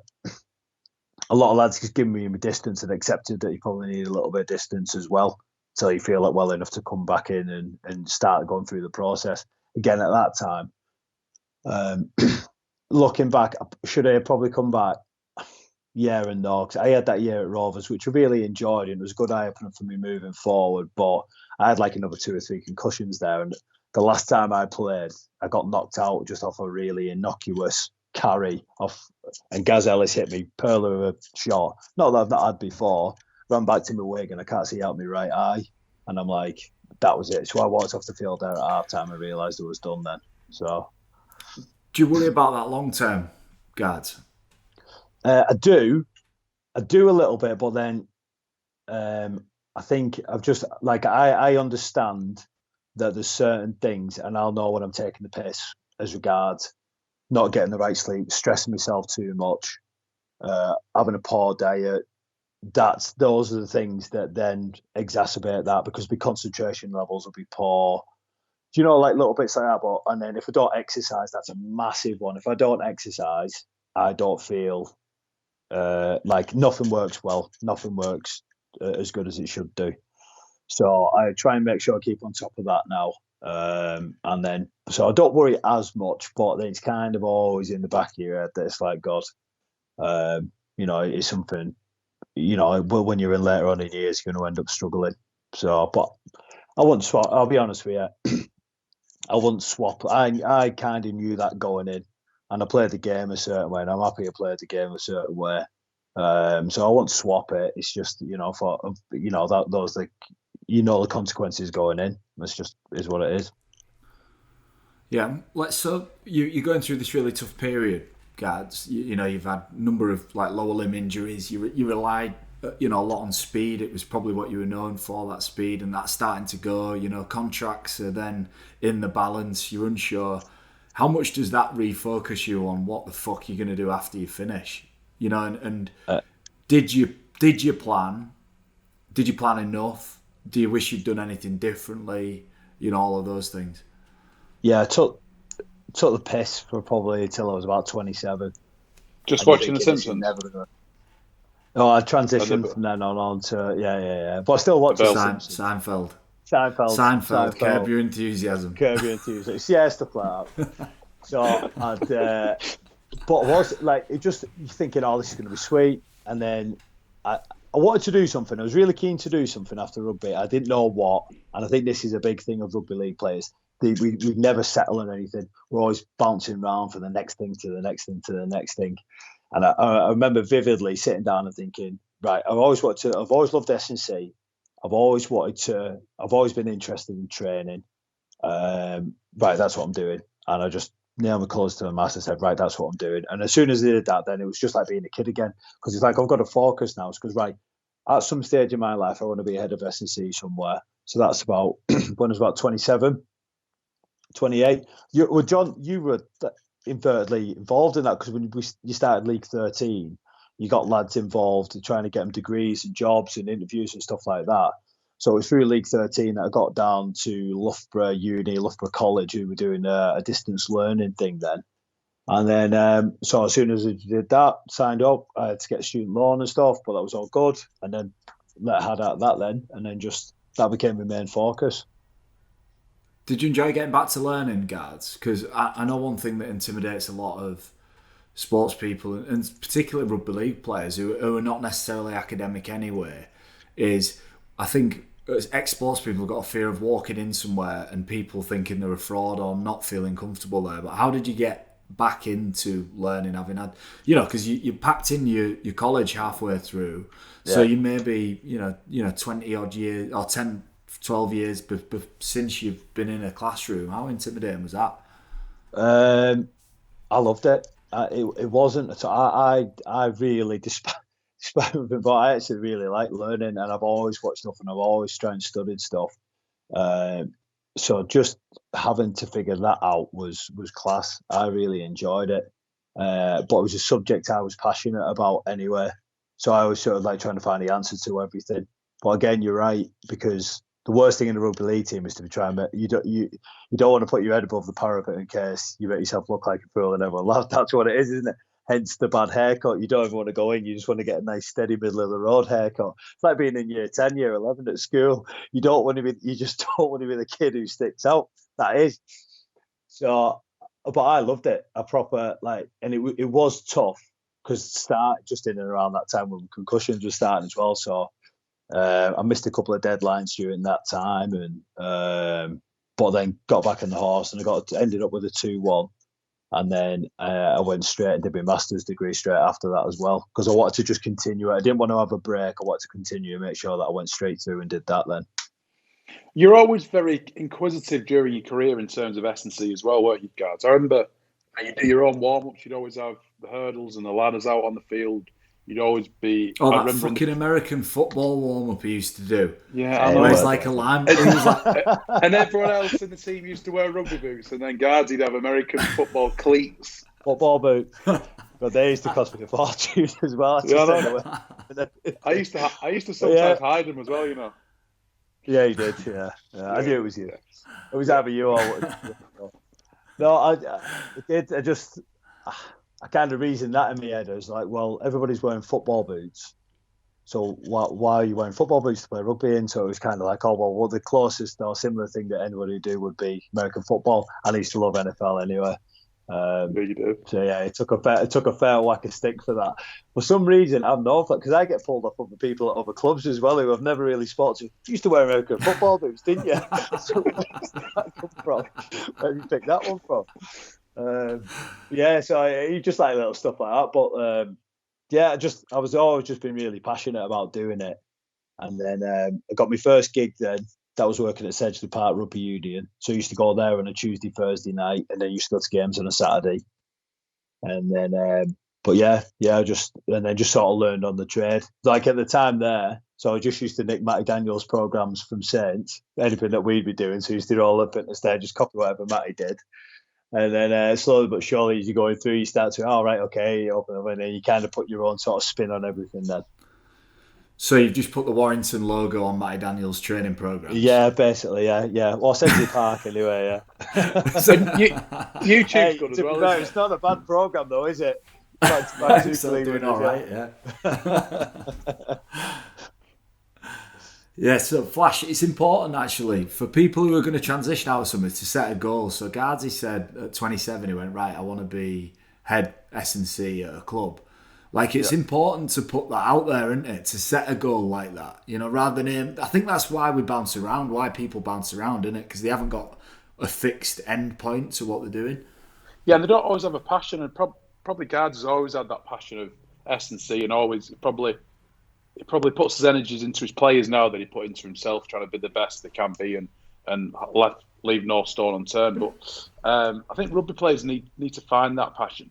a lot of lads just given me a distance and accepted that you probably need a little bit of distance as well until you feel well enough to come back in and start going through the process. Again, at that time, looking back, should I have probably come back? Yeah and no, because I had that year at Rovers, which I really enjoyed, and it was a good eye-opener for me moving forward, but I had another 2 or 3 concussions there, and the last time I played, I got knocked out just off a really innocuous carry off, and Gaz Ellis hit me, pearler of a shot, not that I've not had before, ran back to my wig, and I can't see out my right eye, and I'm like, that was it. So I walked off the field there at half-time and realised it was done then. So, do you worry about that long-term, Gads? I do a little bit, but then I think I've just I understand that there's certain things, and I'll know when I'm taking the piss as regards not getting the right sleep, stressing myself too much, having a poor diet. Those are the things that then exacerbate that, because my concentration levels will be poor. Do you know, like little bits like that? But and then if I don't exercise, that's a massive one. If I don't exercise, I don't feel like nothing works well. Nothing works as good as it should do. So I try and make sure I keep on top of that now. And then, so I don't worry as much, but then it's kind of always in the back of your head that it's like, God, it's something, when you're in later on in years, you're going to end up struggling. So, but I wouldn't swap. I'll be honest with you. I wouldn't swap. I kind of knew that going in, and I played the game a certain way, and I'm happy I played the game a certain way. So I won't swap it. It's just, that those the consequences going in. It's just is what it is. Yeah. So you're going through this really tough period, guards. You've had a number of like lower limb injuries. You relied a lot on speed. It was probably what you were known for, that speed, and that's starting to go. Contracts are then in the balance. You're unsure. How much does that refocus you on what the fuck you're going to do after you finish? And did you plan? Did you plan enough? Do you wish you'd done anything differently? All of those things. Yeah, I took the piss for probably till I was about 27. Just watching The Simpsons. No, I transitioned from then on to yeah. But I still watch Seinfeld. Curb Your Enthusiasm. Yeah, stuff like that. So but I was like, it just thinking, this is going to be sweet, and then I wanted to do something. I was really keen to do something after rugby. I didn't know what, and I think this is a big thing of rugby league players. We never settle on anything. We're always bouncing around from the next thing to the next thing to the next thing. And I remember vividly sitting down and thinking, right, I've always loved S&C. I've always been interested in training. Right, that's what I'm doing. And I just nailed my colours to the mast and said, right, that's what I'm doing. And as soon as I did that, then it was just like being a kid again. Because it's like, I've got to focus now. It's because, right, at some stage in my life, I want to be ahead of S&C somewhere. So that's about, when I was about 27, 28. John, you were invertedly involved in that, because when you started League 13, you got lads involved in trying to get them degrees and jobs and interviews and stuff like that. So it was through League 13 that I got down to Loughborough College, who were doing a distance learning thing then. And then, so as soon as I did that, signed up, I had to get a student loan and stuff, but that was all good. And then had out that then, and then just that became my main focus. Did you enjoy getting back to learning, guards? Because I know one thing that intimidates a lot of sports people, and particularly rugby league players who are not necessarily academic anyway, is I think as ex-sports people have got a fear of walking in somewhere and people thinking they're a fraud or not feeling comfortable there. But how did you get back into learning, having had, because you packed in your college halfway through, so you may be, 20 odd years or 10, 12 years since you've been in a classroom. How intimidating was that? I loved it. It wasn't. So I really despite it, but I actually really like learning, and I've always watched stuff, and I've always tried and studied stuff. So just having to figure that out was class. I really enjoyed it, but it was a subject I was passionate about anyway. So I was sort of like trying to find the answer to everything. But again, you're right, because the worst thing in a rugby league team is to be trying to you don't want to put your head above the parapet in case you make yourself look like a fool and everyone laughs. That's what it is, isn't it? Hence the bad haircut. You don't even want to go in. You just want to get a nice, steady, middle of the road haircut. It's like being in year 10, year 11 at school. You just don't want to be the kid who sticks out. That is. So, but I loved it. And it was tough because start just in and around that time when concussions were starting as well. So I missed a couple of deadlines during that time, and but then got back on the horse and ended up with a 2-1. And then I went straight and did my master's degree straight after that as well, because I wanted to just continue it. I didn't want to have a break. I wanted to continue and make sure that I went straight through and did that then. You're always very inquisitive during your career in terms of S&C as well, weren't you, guards? I remember you do your own warm-ups. You'd always have the hurdles and the ladders out on the field. You'd always be... that fucking American football warm-up he used to do. Yeah, I know. Where he's like a lamb. And everyone else in the team used to wear rugby boots, and then guards, he'd have American football cleats football boots. But they used to cost me a fortune as well. I used to sometimes hide them as well, you know. Yeah, you did. Yeah. I knew it was you. It was either you or. No, I did. I kind of reasoned that in my head. I was like, well, everybody's wearing football boots, so why are you wearing football boots to play rugby in? So it was kind of like, oh well, the closest or similar thing that anybody would do would be American football. I used to love NFL anyway. Yeah, you do. So yeah, it took a fair whack of stick for that. For some reason, I've known because I get pulled up with people at other clubs as well who I've never really spoken to. You used to wear American football boots, didn't you? So where does that come from? Where did you pick that one from? Yeah, so you just like little stuff like that. But yeah, I was always just been really passionate about doing it, and then I got my first gig then. That was working at Sedgley Park Rugby Union. So I used to go there on a Tuesday, Thursday night, and then used to go to games on a Saturday. And then, just sort of learned on the trade. Like at the time there, so I just used to nick Matty Daniels' programs from Saints, anything that we'd be doing. So I used to do all the fitness there, just copy whatever Matty did. And then slowly but surely, as you're going through, you start to, okay, open up, and then you kind of put your own sort of spin on everything then. So you've just put the Warrington logo on Matty Daniels' training program? Yeah, basically, yeah. Well, Sedgley Park anyway, yeah. So YouTube's good as well. Fair, it's not a bad program though, is it? Still doing all right, yeah. Yeah, so Flash, it's important actually for people who are going to transition out of something to set a goal. So Guardsy said at 27, he went, right, I want to be head S&C at a club. Like, it's important to put that out there, isn't it? To set a goal like that, you know, rather than I think that's why we bounce around, why people bounce around, isn't it? Because they haven't got a fixed end point to what they're doing. Yeah, and they don't always have a passion, and probably Guards has always had that passion of S&C, and always probably puts his energies into his players now that he put into himself, trying to be the best they can be, and leave no stone unturned. But I think rugby players need to find that passion.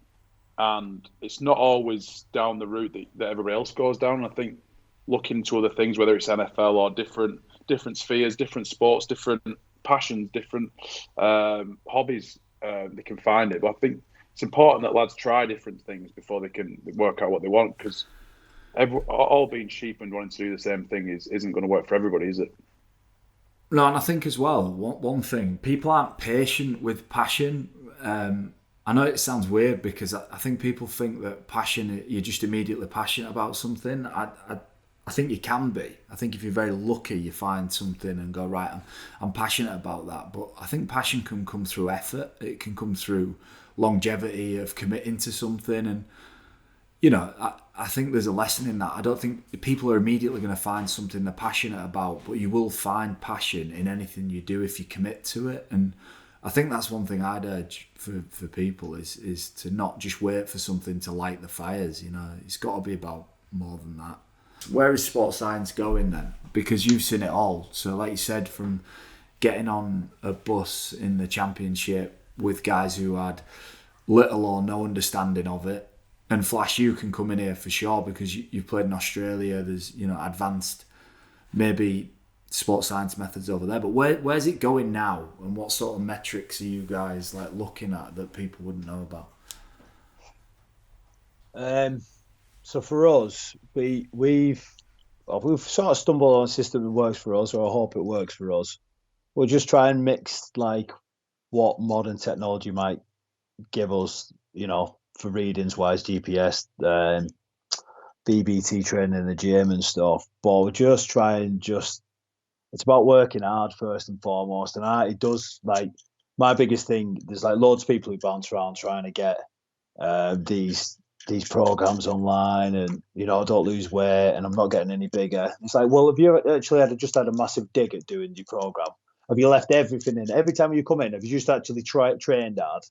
And it's not always down the route that everybody else goes down. I think looking into other things, whether it's NFL or different spheres, different sports, different passions, different hobbies, they can find it. But I think it's important that lads try different things before they can work out what they want, because all being sheep and wanting to do the same thing isn't going to work for everybody, is it? No, and I think as well, one thing, people aren't patient with passion. I know it sounds weird because I think people think that passion, you're just immediately passionate about something. I think you can be. I think if you're very lucky, you find something and go, right, I'm passionate about that. But I think passion can come through effort. It can come through longevity of committing to something. And, you know, I think there's a lesson in that. I don't think people are immediately going to find something they're passionate about, but you will find passion in anything you do if you commit to it. And I think that's one thing I'd urge for people is to not just wait for something to light the fires. You know, it's got to be about more than that. Where is sports science going then? Because you've seen it all. So like you said, from getting on a bus in the championship with guys who had little or no understanding of it, and Flash, you can come in here for sure because you've played in Australia. There's, you know, advanced maybe sports science methods over there, but where's it going now, and what sort of metrics are you guys like looking at that people wouldn't know about? So for us, we've sort of stumbled on a system that works for us, or I hope it works for us. We'll just try and mix like what modern technology might give us, you know, for readings wise, GPS, BBT training in the gym and stuff. But we'll just try and it's about working hard first and foremost. And it does, like, my biggest thing, there's like loads of people who bounce around trying to get these programs online, and, you know, don't lose weight and I'm not getting any bigger. It's like, well, have you actually just had a massive dig at doing your program? Have you left everything in? Every time you come in, have you just actually trained hard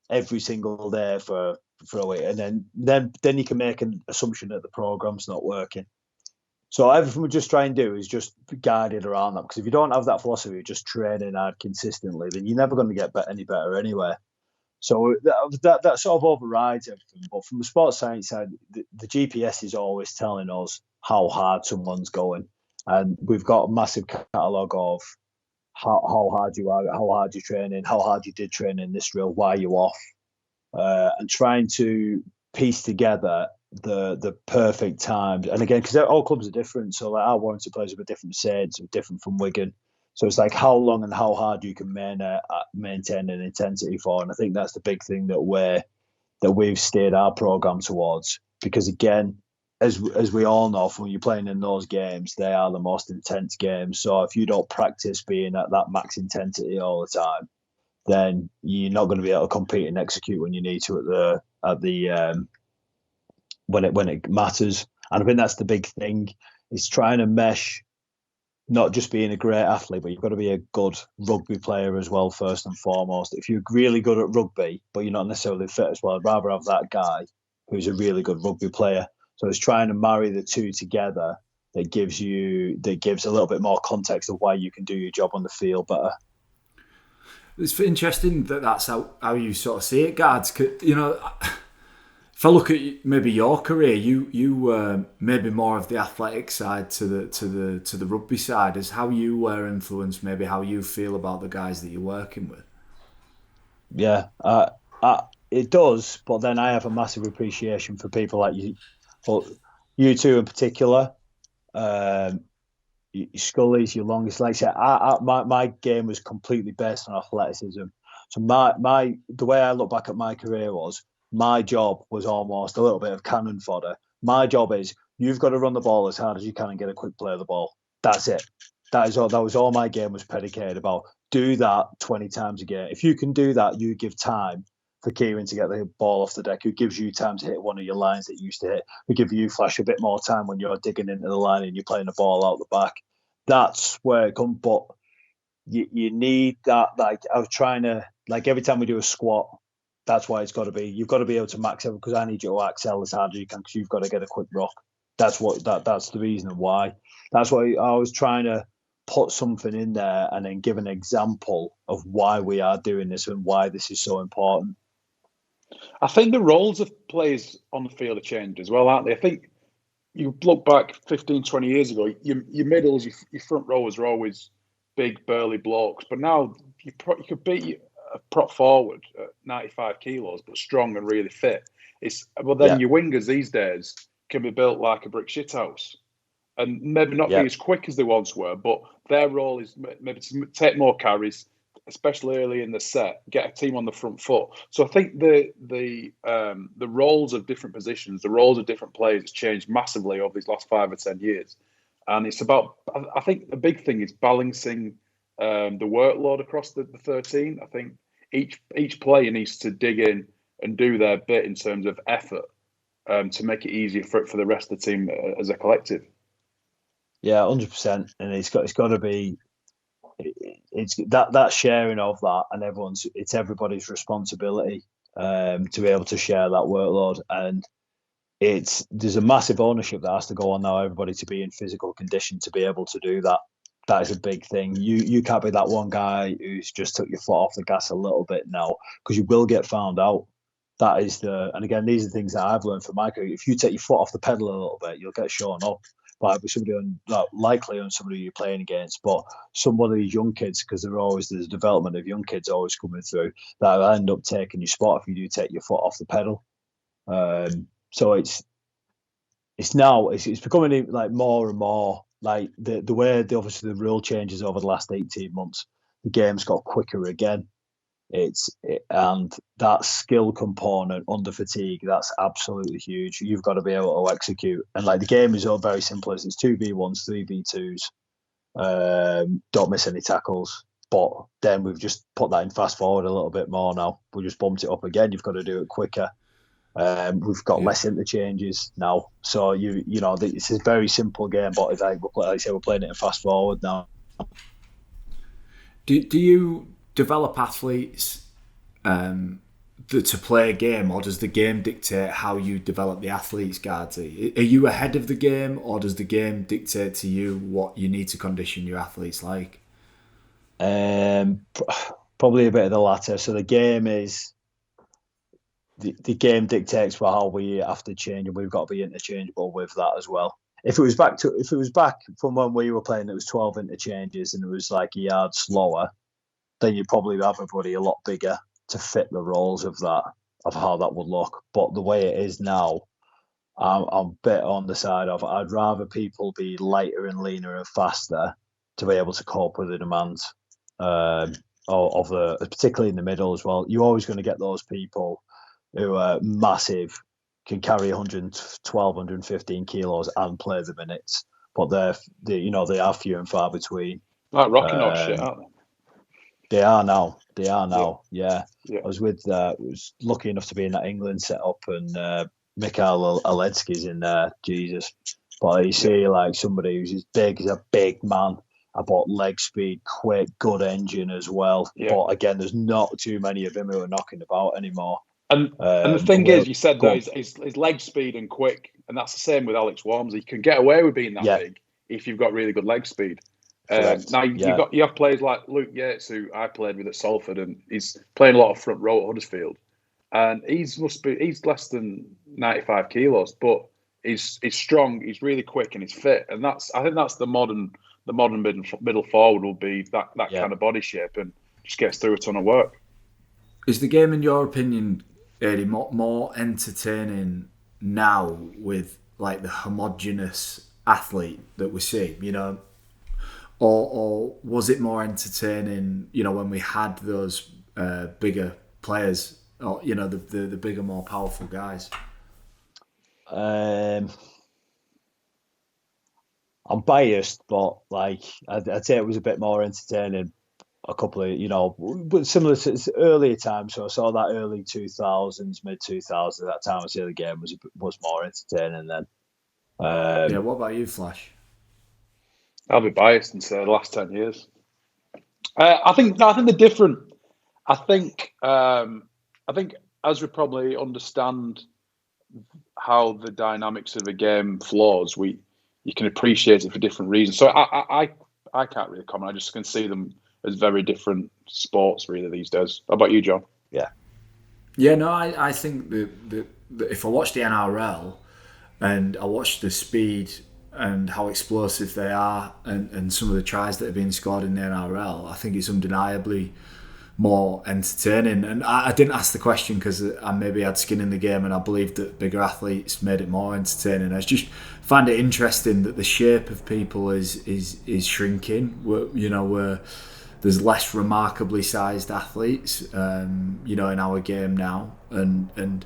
every single day for a week? And then you can make an assumption that the program's not working. So everything we just try and do is just be guided around that, because if you don't have that philosophy of just training hard consistently, then you're never going to get any better anyway. So that sort of overrides everything. But from the sports science side, the GPS is always telling us how hard someone's going, and we've got a massive catalogue of how hard you are, how hard you're training, how hard you did train in this drill, why you off. and trying to piece together the perfect times. And again, because all clubs are different, so like our Warrington players are different Saints, are different from Wigan. So it's like how long and how hard you can maintain an intensity for. And I think that's the big thing that we've steered our program towards. Because again, as we all know, when you're playing in those games, they are the most intense games. So if you don't practice being at that max intensity all the time, then you're not going to be able to compete and execute when you need to when it matters. And I think that's the big thing, is trying to mesh not just being a great athlete, but you've got to be a good rugby player as well, first and foremost. If you're really good at rugby, but you're not necessarily fit as well, I'd rather have that guy who's a really good rugby player. So it's trying to marry the two together that gives a little bit more context of why you can do your job on the field better. It's interesting that's how you sort of see it, guards. You know, if I look at maybe your career, you were maybe more of the athletic side to the rugby side. Is how you were influenced, maybe how you feel about the guys that you're working with. Yeah, it does. But then I have a massive appreciation for people like you, but you two in particular. Scully's your longest. Like I said, my game was completely based on athleticism. So the way I look back at my career was, my job was almost a little bit of cannon fodder. My job is, you've got to run the ball as hard as you can and get a quick play of the ball. That's it. That was all my game was predicated about. Do that 20 times a game. If you can do that, you give time for Kieran to get the ball off the deck, who gives you time to hit one of your lines that you used to hit. We give you, Flash, a bit more time when you're digging into the line and you're playing the ball out the back. That's where it comes. But you need that. Like, I was trying to, like, every time we do a squat, that's why it's got to be. You've got to be able to max out, because I need you to excel as hard as you can, because you've got to get a quick rock. That's the reason why. That's why I was trying to put something in there and then give an example of why we are doing this and why this is so important. I think the roles of players on the field have changed as well, aren't they? I think you look back 15, 20 years ago, your middles, your front rowers were always big, burly blokes. But now you could beat a prop forward at 95 kilos, but strong and really fit. Your wingers these days can be built like a brick shithouse. And maybe not be as quick as they once were, but their role is maybe to take more carries, especially early in the set, get a team on the front foot. So I think the roles of different positions, the roles of different players has changed massively over these last 5 or 10 years. And it's about, I think the big thing is balancing the workload across the 13. I think each player needs to dig in and do their bit in terms of effort to make it easier for the rest of the team as a collective. Yeah, 100%, and it's got to be. It's that sharing of that, and it's everybody's responsibility to be able to share that workload, and there's a massive ownership that has to go on now. Everybody to be in physical condition to be able to do that. That is a big thing. You can't be that one guy who's just took your foot off the gas a little bit now, because you will get found out. That is and again, these are things that I've learned from my career. If you take your foot off the pedal a little bit, you'll get shown up. But likely on somebody you're playing against, but some of these young kids, because there's development of young kids always coming through, that will end up taking your spot if you do take your foot off the pedal. So it's becoming like more and more like the way obviously the rule changes over the last 18 months. The game's got quicker again. And that skill component under fatigue, that's absolutely huge. You've got to be able to execute, and like the game is all very simple. It's 2v1s, 3v2s. Don't miss any tackles. But then we've just put that in fast forward a little bit more now. We just bumped it up again. You've got to do it quicker. We've got less interchanges now, so it's a very simple game. But it's like I say, we're playing it in fast forward now. Do you develop athletes to play a game, or does the game dictate how you develop the athletes, Guardsy? Are you ahead of the game, or does the game dictate to you what you need to condition your athletes like? Probably a bit of the latter. So the game is the game dictates for how we have to change, and we've got to be interchangeable with that as well. If it was back from when we were playing, it was 12 interchanges and it was like a yard slower, then you'd probably have everybody a lot bigger to fit the roles of that. of how that would look. But the way it is now, I'm a bit on the side of I'd rather people be lighter and leaner and faster to be able to cope with the demands of the, particularly in the middle as well. You're always going to get those people who are massive, can carry 112, 115 kilos and play the minutes, but they are few and far between. Like rocking horse shit, aren't they? They are now. Yeah. Yeah. I was lucky enough to be in that England setup, and Mikhail Aletsky's in there. Jesus. But you see, like, somebody who's as big as a big man, about leg speed, quick, good engine as well. Yeah. But again, there's not too many of them who are knocking about anymore. And the thing is, you said that his leg speed and quick, and that's the same with Alex Walmsley. You can get away with being that big if you've got really good leg speed. Now you have players like Luke Yates, who I played with at Salford, and he's playing a lot of front row at Huddersfield, and he's less than 95 kilos, but he's strong, he's really quick, and he's fit, and I think that's the modern middle forward will be that kind of body shape and just gets through a ton of work. Is the game, in your opinion, Eddie, more entertaining now with like the homogenous athlete that we see, or was it more entertaining, when we had those bigger players, or the bigger, more powerful guys? I'm biased, but like I'd say it was a bit more entertaining. A couple of, but similar to earlier times. So I saw that early 2000s, mid 2000s. That time I see the game was more entertaining then. What about you, Flash? I'll be biased and say the last 10 years. I think they're different. I think as we probably understand how the dynamics of the game flows, you can appreciate it for different reasons. So I can't really comment. I just can see them as very different sports really these days. How about you, John? No, I think that if I watch the NRL and I watch the speed and how explosive they are and some of the tries that have been scored in the NRL, I think it's undeniably more entertaining. And I didn't ask the question because I maybe had skin in the game and I believed that bigger athletes made it more entertaining. I just find it interesting that the shape of people is shrinking. Where there's less remarkably sized athletes, in our game now, and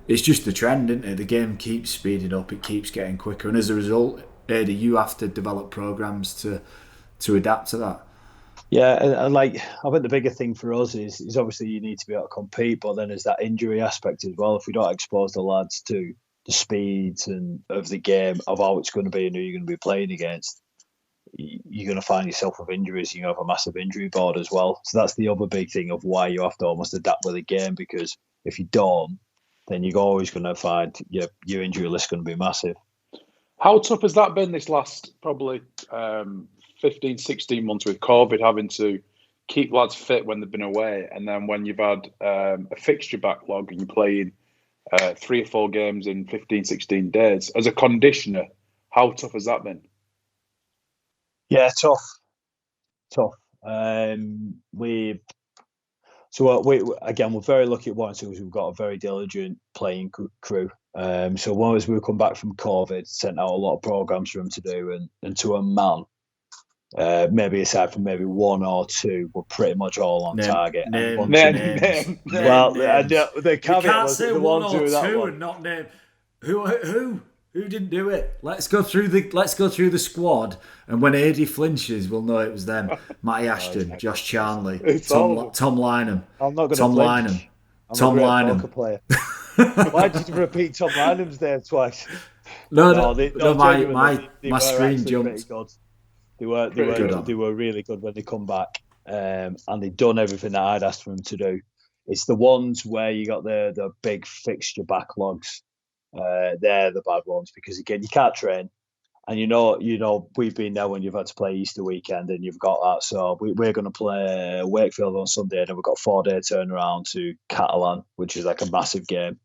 it's just the trend, isn't it? The game keeps speeding up, it keeps getting quicker, and as a result, Adi, you have to develop programs to adapt to that. Yeah, and like I think the bigger thing for us is obviously you need to be able to compete, but then there's that injury aspect as well. If we don't expose the lads to the speeds and of the game, of how it's going to be and who you're going to be playing against, you're going to find yourself with injuries. You're going to have a massive injury board as well. So that's the other big thing of why you have to almost adapt with the game, because if you don't, then you're always going to find your injury list is going to be massive. How tough has that been this last probably 15, 16 months with COVID, having to keep lads fit when they've been away, and then when you've had a fixture backlog and you're playing 3 or 4 games in 15, 16 days? As a conditioner, how tough has that been? Yeah, tough. We're very lucky at Warrington because we've got a very diligent playing crew. So as we come back from COVID, sent out a lot of programs for them to do, and to a man, maybe aside from maybe 1 or 2, we're pretty much all on target. Well, the caveat was say the 1 ones or who were that 2 one. and not name who didn't do it. Let's go through the squad, and when Adi flinches, we'll know it was them. Matty Ashton, Josh Charnley, Tom Lynham. I'm not going to Tom flinch. Lynham. I'm Tom a great Lynham. poker player. Why did you repeat Tom Lynham's name twice? My They screen jumped. They were really good when they come back, and they'd done everything that I'd asked for them to do. It's the ones where you got the big fixture backlogs. They're the bad ones because again you can't train, and we've been there when you've had to play Easter weekend and you've got that. So we're going to play Wakefield on Sunday, and then we've got a 4-day turnaround to Catalan, which is like a massive game.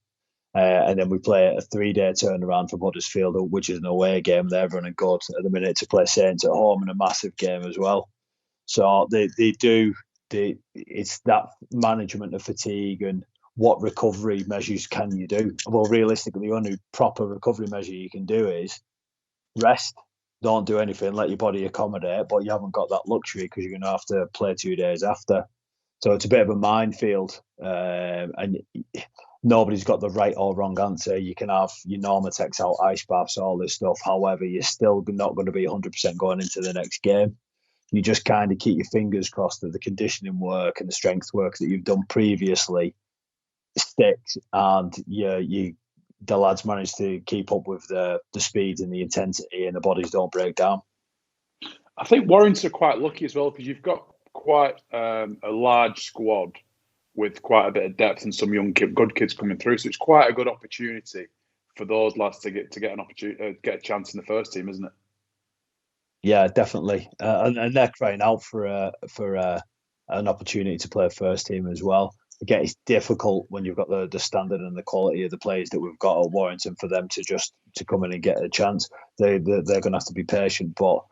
And then we play a 3-day turnaround from Huddersfield, which is an away game. They're running good at the minute to play Saints at home in a massive game as well. So they do. It's that management of fatigue, and what recovery measures can you do? Well, realistically, the only proper recovery measure you can do is rest. Don't do anything, let your body accommodate, but you haven't got that luxury because you're going to have to play 2 days after. So it's a bit of a minefield, and nobody's got the right or wrong answer. You can have your Normatex out, ice baths, all this stuff. However, you're still not going to be 100% going into the next game. You just kind of keep your fingers crossed that the conditioning work and the strength work that you've done previously sticks, and the lads manage to keep up with the speed and the intensity, and the bodies don't break down. I think Warrington are quite lucky as well, because you've got quite a large squad with quite a bit of depth and some young good kids coming through. So it's quite a good opportunity for those lads to get an opportunity, get a chance in the first team, isn't it? Yeah, definitely, and they're crying out for an opportunity to play first team as well. Again, it's difficult when you've got the standard and the quality of the players that we've got at Warrington for them to come in and get a chance. They're going to have to be patient. But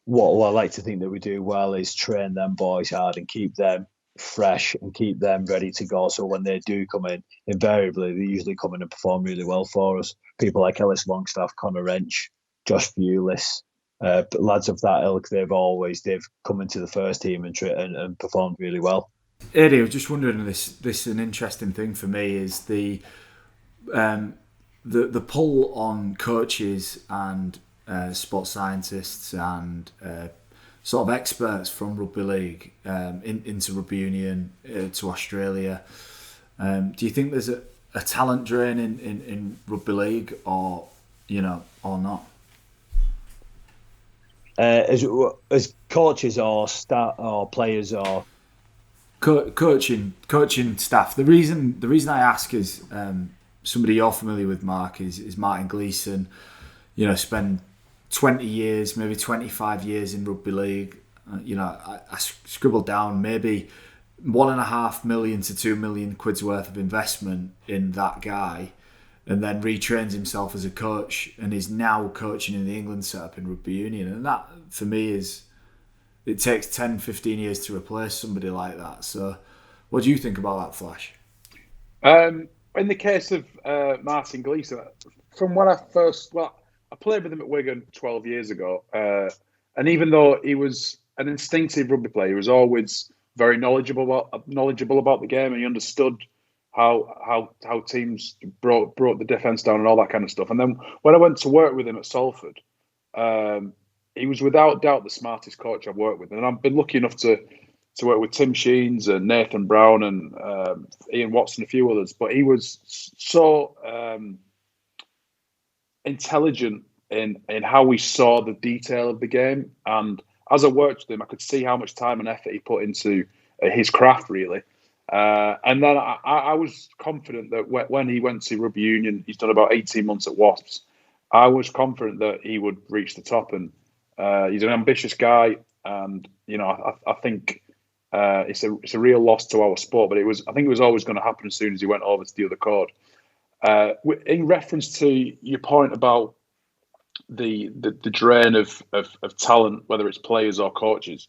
what I like to think that we do well is train them boys hard and keep them fresh and keep them ready to go. So when they do come in, invariably they usually come in and perform really well for us. People like Ellis Longstaff, Connor Wrench, Josh Bewlis, lads of that ilk, they've come into the first team and performed really well. Eddie, I was just wondering, this an interesting thing for me is the pull on coaches and sports scientists and sort of experts from rugby league into rugby union to Australia. Do you think there's a talent drain in rugby league, or not? As coaches or staff or players or coaching staff. The reason I ask is somebody you're familiar with, Mark, is Martin Gleeson. Spend 20 years, maybe 25 years in rugby league. I scribbled down maybe 1.5 million to 2 million quid's worth of investment in that guy, and then retrains himself as a coach and is now coaching in the England setup in rugby union. And that, for me, it takes 10, 15 years to replace somebody like that. So what do you think about that, Flash? In the case of Martin Gleeson, from when I played with him at Wigan 12 years ago. And even though he was an instinctive rugby player, he was always very knowledgeable about the game, and he understood how teams brought the defence down and all that kind of stuff. And then when I went to work with him at Salford, he was without doubt the smartest coach I've worked with. And I've been lucky enough to work with Tim Sheens and Nathan Brown and Ian Watson, a few others. But he was so intelligent in how we saw the detail of the game. And as I worked with him, I could see how much time and effort he put into his craft, really. And then I was confident that when he went to rugby union, he's done about 18 months at Wasps. I was confident that he would reach the top, and he's an ambitious guy. And I think it's a real loss to our sport. But I think it was always going to happen as soon as he went over to the other court. In reference to your point about the drain of talent, whether it's players or coaches.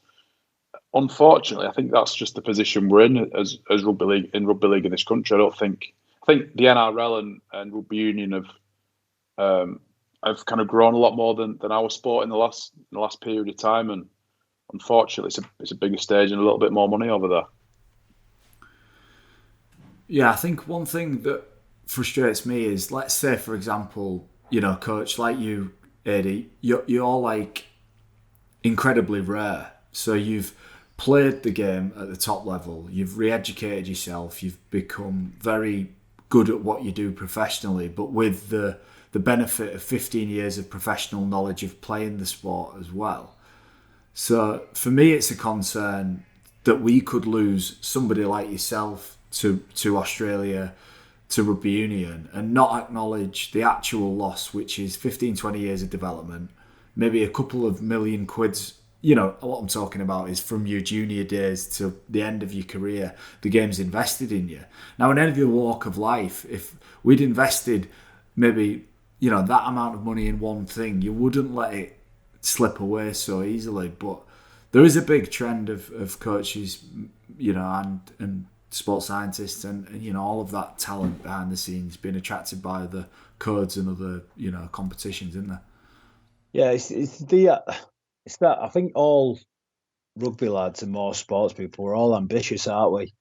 Unfortunately, I think that's just the position we're in as rugby league in this country. I think the NRL and rugby union have kind of grown a lot more than our sport in the last period of time, and unfortunately, it's a bigger stage and a little bit more money over there. Yeah, I think one thing that frustrates me is, let's say, for example, coach like you, Eddie, you're like incredibly rare. So you've played the game at the top level, you've re-educated yourself, you've become very good at what you do professionally, but with the benefit of 15 years of professional knowledge of playing the sport as well. So for me, it's a concern that we could lose somebody like yourself to Australia, to rugby union, and not acknowledge the actual loss, which is 15, 20 years of development, maybe a couple of million quids. What I'm talking about is from your junior days to the end of your career, the game's invested in you. Now, in any other walk of life, if we'd invested maybe, that amount of money in one thing, you wouldn't let it slip away so easily. But there is a big trend of coaches, and sports scientists and all of that talent behind the scenes being attracted by the codes and other competitions, isn't there? Yeah, it's that I think all rugby lads and more sports people, we're all ambitious, aren't we?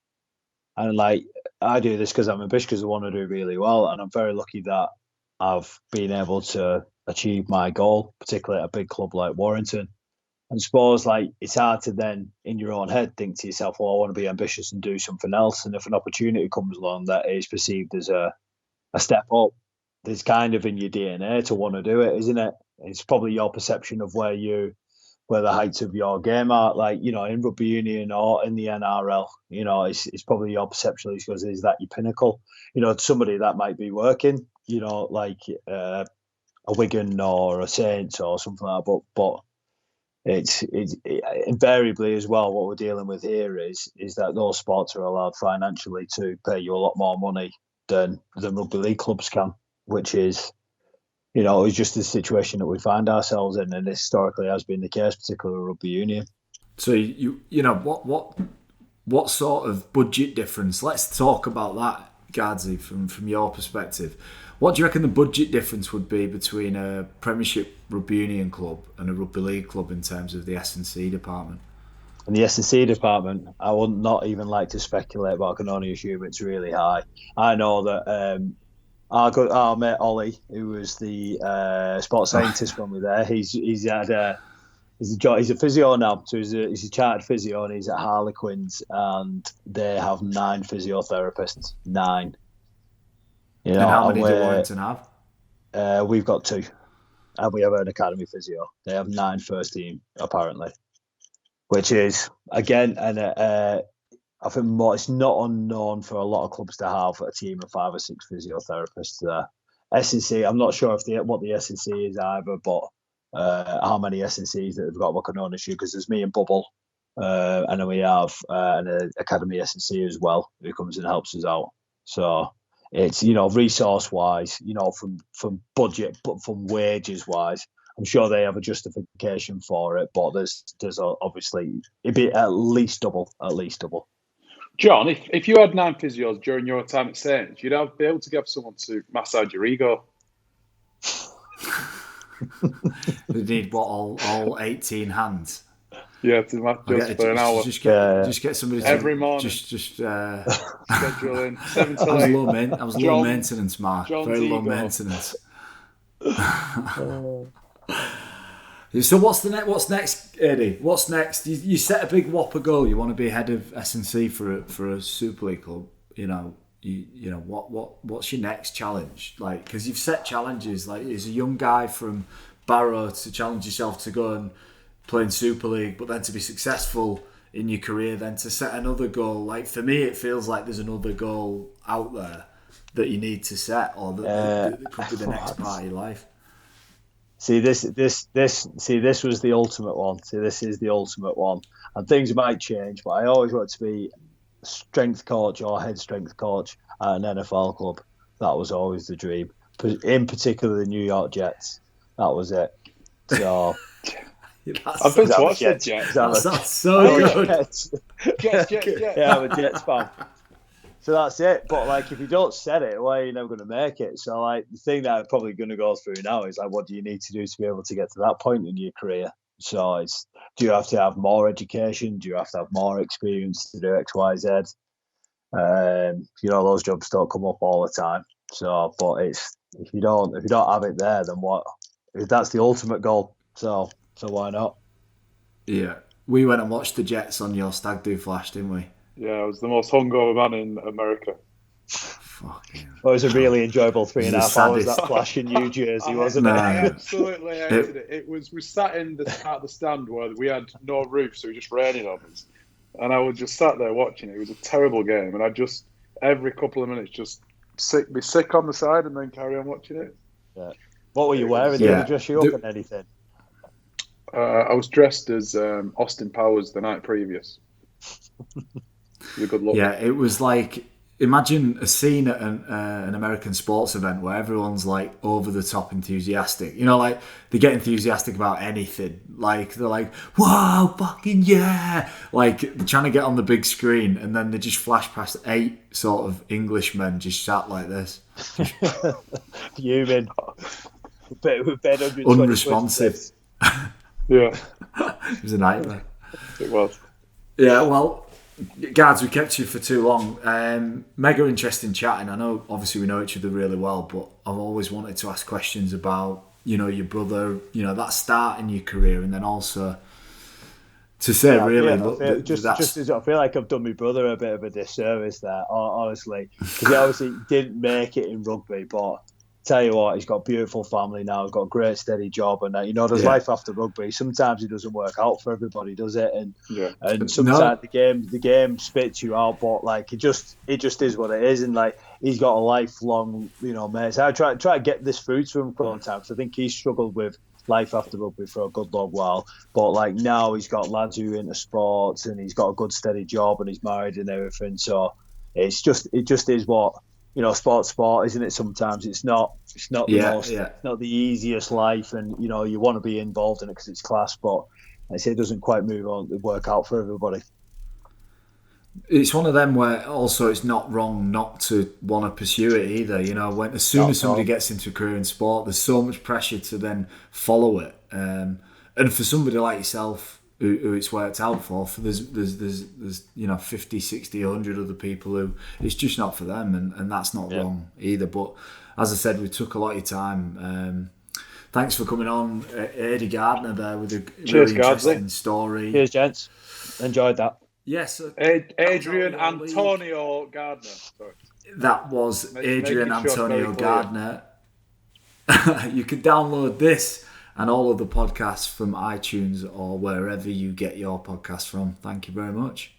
And like I do this because I'm ambitious because I want to do really well, and I'm very lucky that I've been able to achieve my goal, particularly at a big club like Warrington. And suppose like it's hard to then in your own head think to yourself, well, I want to be ambitious and do something else. And if an opportunity comes along that is perceived as a step up, there's kind of in your DNA to want to do it, isn't it? It's probably your perception of where the heights of your game are, like, in rugby union or in the NRL, it's probably your perception because is that your pinnacle? Somebody that might be working, like a Wigan or a Saints or something like that. But it's invariably as well, what we're dealing with here is that those sports are allowed financially to pay you a lot more money than rugby league clubs can, which is, it's just the situation that we find ourselves in, and historically has been the case, particularly with rugby union. So what sort of budget difference? Let's talk about that, Gardsy, from your perspective. What do you reckon the budget difference would be between a Premiership rugby union club and a rugby league club in terms of the S&C department? In the S&C department, I would not even like to speculate, but I can only assume it's really high. I know that our mate Ollie, who was the sports scientist when we were there, he's a physio now, so he's a chartered physio, and he's at Harlequins, and they have 9 physiotherapists. 9. And how many do Warrington have? We've got 2, and we have an academy physio. They have 9 first team apparently, which is again, and I think it's not unknown for a lot of clubs to have a team of 5 or 6 physiotherapists there. S&C, I'm not sure what the S&C is either, but how many S&Cs that have got work on ownership, because there's me and Bubble, and then we have an academy S&C as well who comes and helps us out. So it's resource wise, from budget, but from wages wise, I'm sure they have a justification for it, but there's obviously it'd be at least double. John, if you had 9 physios during your time at Saints, you'd be able to get someone to massage your ego. They need all 18 hands. Yeah, for an hour. Just get somebody every morning. Just schedule in 7 to 8. I was low maintenance, Mark. John's Very low ego. maintenance. So what's next, Eddie? What's next? You set a big whopper goal. You want to be head of S&C for a Super League club. What's your next challenge? Like, because you've set challenges. Like, as a young guy from Barrow, to challenge yourself to go and play in Super League, but then to be successful in your career, then to set another goal. Like, for me, it feels like there's another goal out there that you need to set, or that could be the next part of your life. See, this was the ultimate one. See, this is the ultimate one. And things might change, but I always wanted to be strength coach or head strength coach at an NFL club. That was always the dream. In particular, the New York Jets. That was it. So I've been to watch the Jets. That's so good. Jets. Yeah, I'm a Jets fan. So that's it. But like, if you don't set it, well, you're never going to make it. So like, the thing that I'm probably going to go through now is like, what do you need to do to be able to get to that point in your career? So do you have to have more education? Do you have to have more experience to do X, Y, Z? Those jobs don't come up all the time. So, but if you don't have it there, then what? That's the ultimate goal. So why not? Yeah, we went and watched the Jets on your Stag Do Flash, didn't we? Yeah, I was the most hungover man in America. Fucking. It was a really enjoyable 3.5 hours, that Flash in New Jersey, wasn't it? I absolutely hated it. We sat in the part of the stand where we had no roof, so it was just raining on us. And I was just sat there watching it. It was a terrible game. And I just, every couple of minutes, just be sick on the side and then carry on watching it. Yeah. What were you wearing? Did you dress you up in anything? I was dressed as Austin Powers the night previous. It was a good look. Yeah, it was like imagine a scene at an American sports event where everyone's like over the top enthusiastic. You know, like they get enthusiastic about anything. Like they're like, "Wow, fucking yeah!" Like they're trying to get on the big screen, and then they just flash past 8 sort of Englishmen just sat like this, fuming, unresponsive. Yeah, It was a nightmare. it was. Yeah, well, guards, we kept you for too long. Mega interesting chatting. I know, obviously, we know each other really well, but I've always wanted to ask questions about, your brother, that start in your career, and then also to say, I feel like I've done my brother a bit of a disservice there, honestly, because he obviously didn't make it in rugby, but tell you what, he's got a beautiful family now, got a great steady job, and there's life after rugby. Sometimes it doesn't work out for everybody, does it? And sometimes the game spits you out, but like it just is what it is. And like he's got a lifelong, mate. So I try to get this through to him for a long time. So I think he's struggled with life after rugby for a good long while, but like now he's got lads who are into sports, and he's got a good steady job, and he's married and everything. So it just is what. Sport's sport, isn't it? Sometimes it's not not the easiest life, and you want to be involved in it because it's class, but I say it doesn't quite work out for everybody. It's one of them where also it's not wrong not to want to pursue it either. As soon as somebody gets into a career in sport, there's so much pressure to then follow it, and for somebody like yourself who it's worked out for, there's 50, 60, 100 other people who it's just not for them, and that's not wrong either. But as I said, we took a lot of your time. Thanks for coming on, Ade Gardner, there with a really interesting story. Cheers, gents. Enjoyed that. Yes, Adrian Antonio Gardner. Sorry. That was Adrian Antonio Gardner. You can download this and all of the podcasts from iTunes or wherever you get your podcasts from. Thank you very much.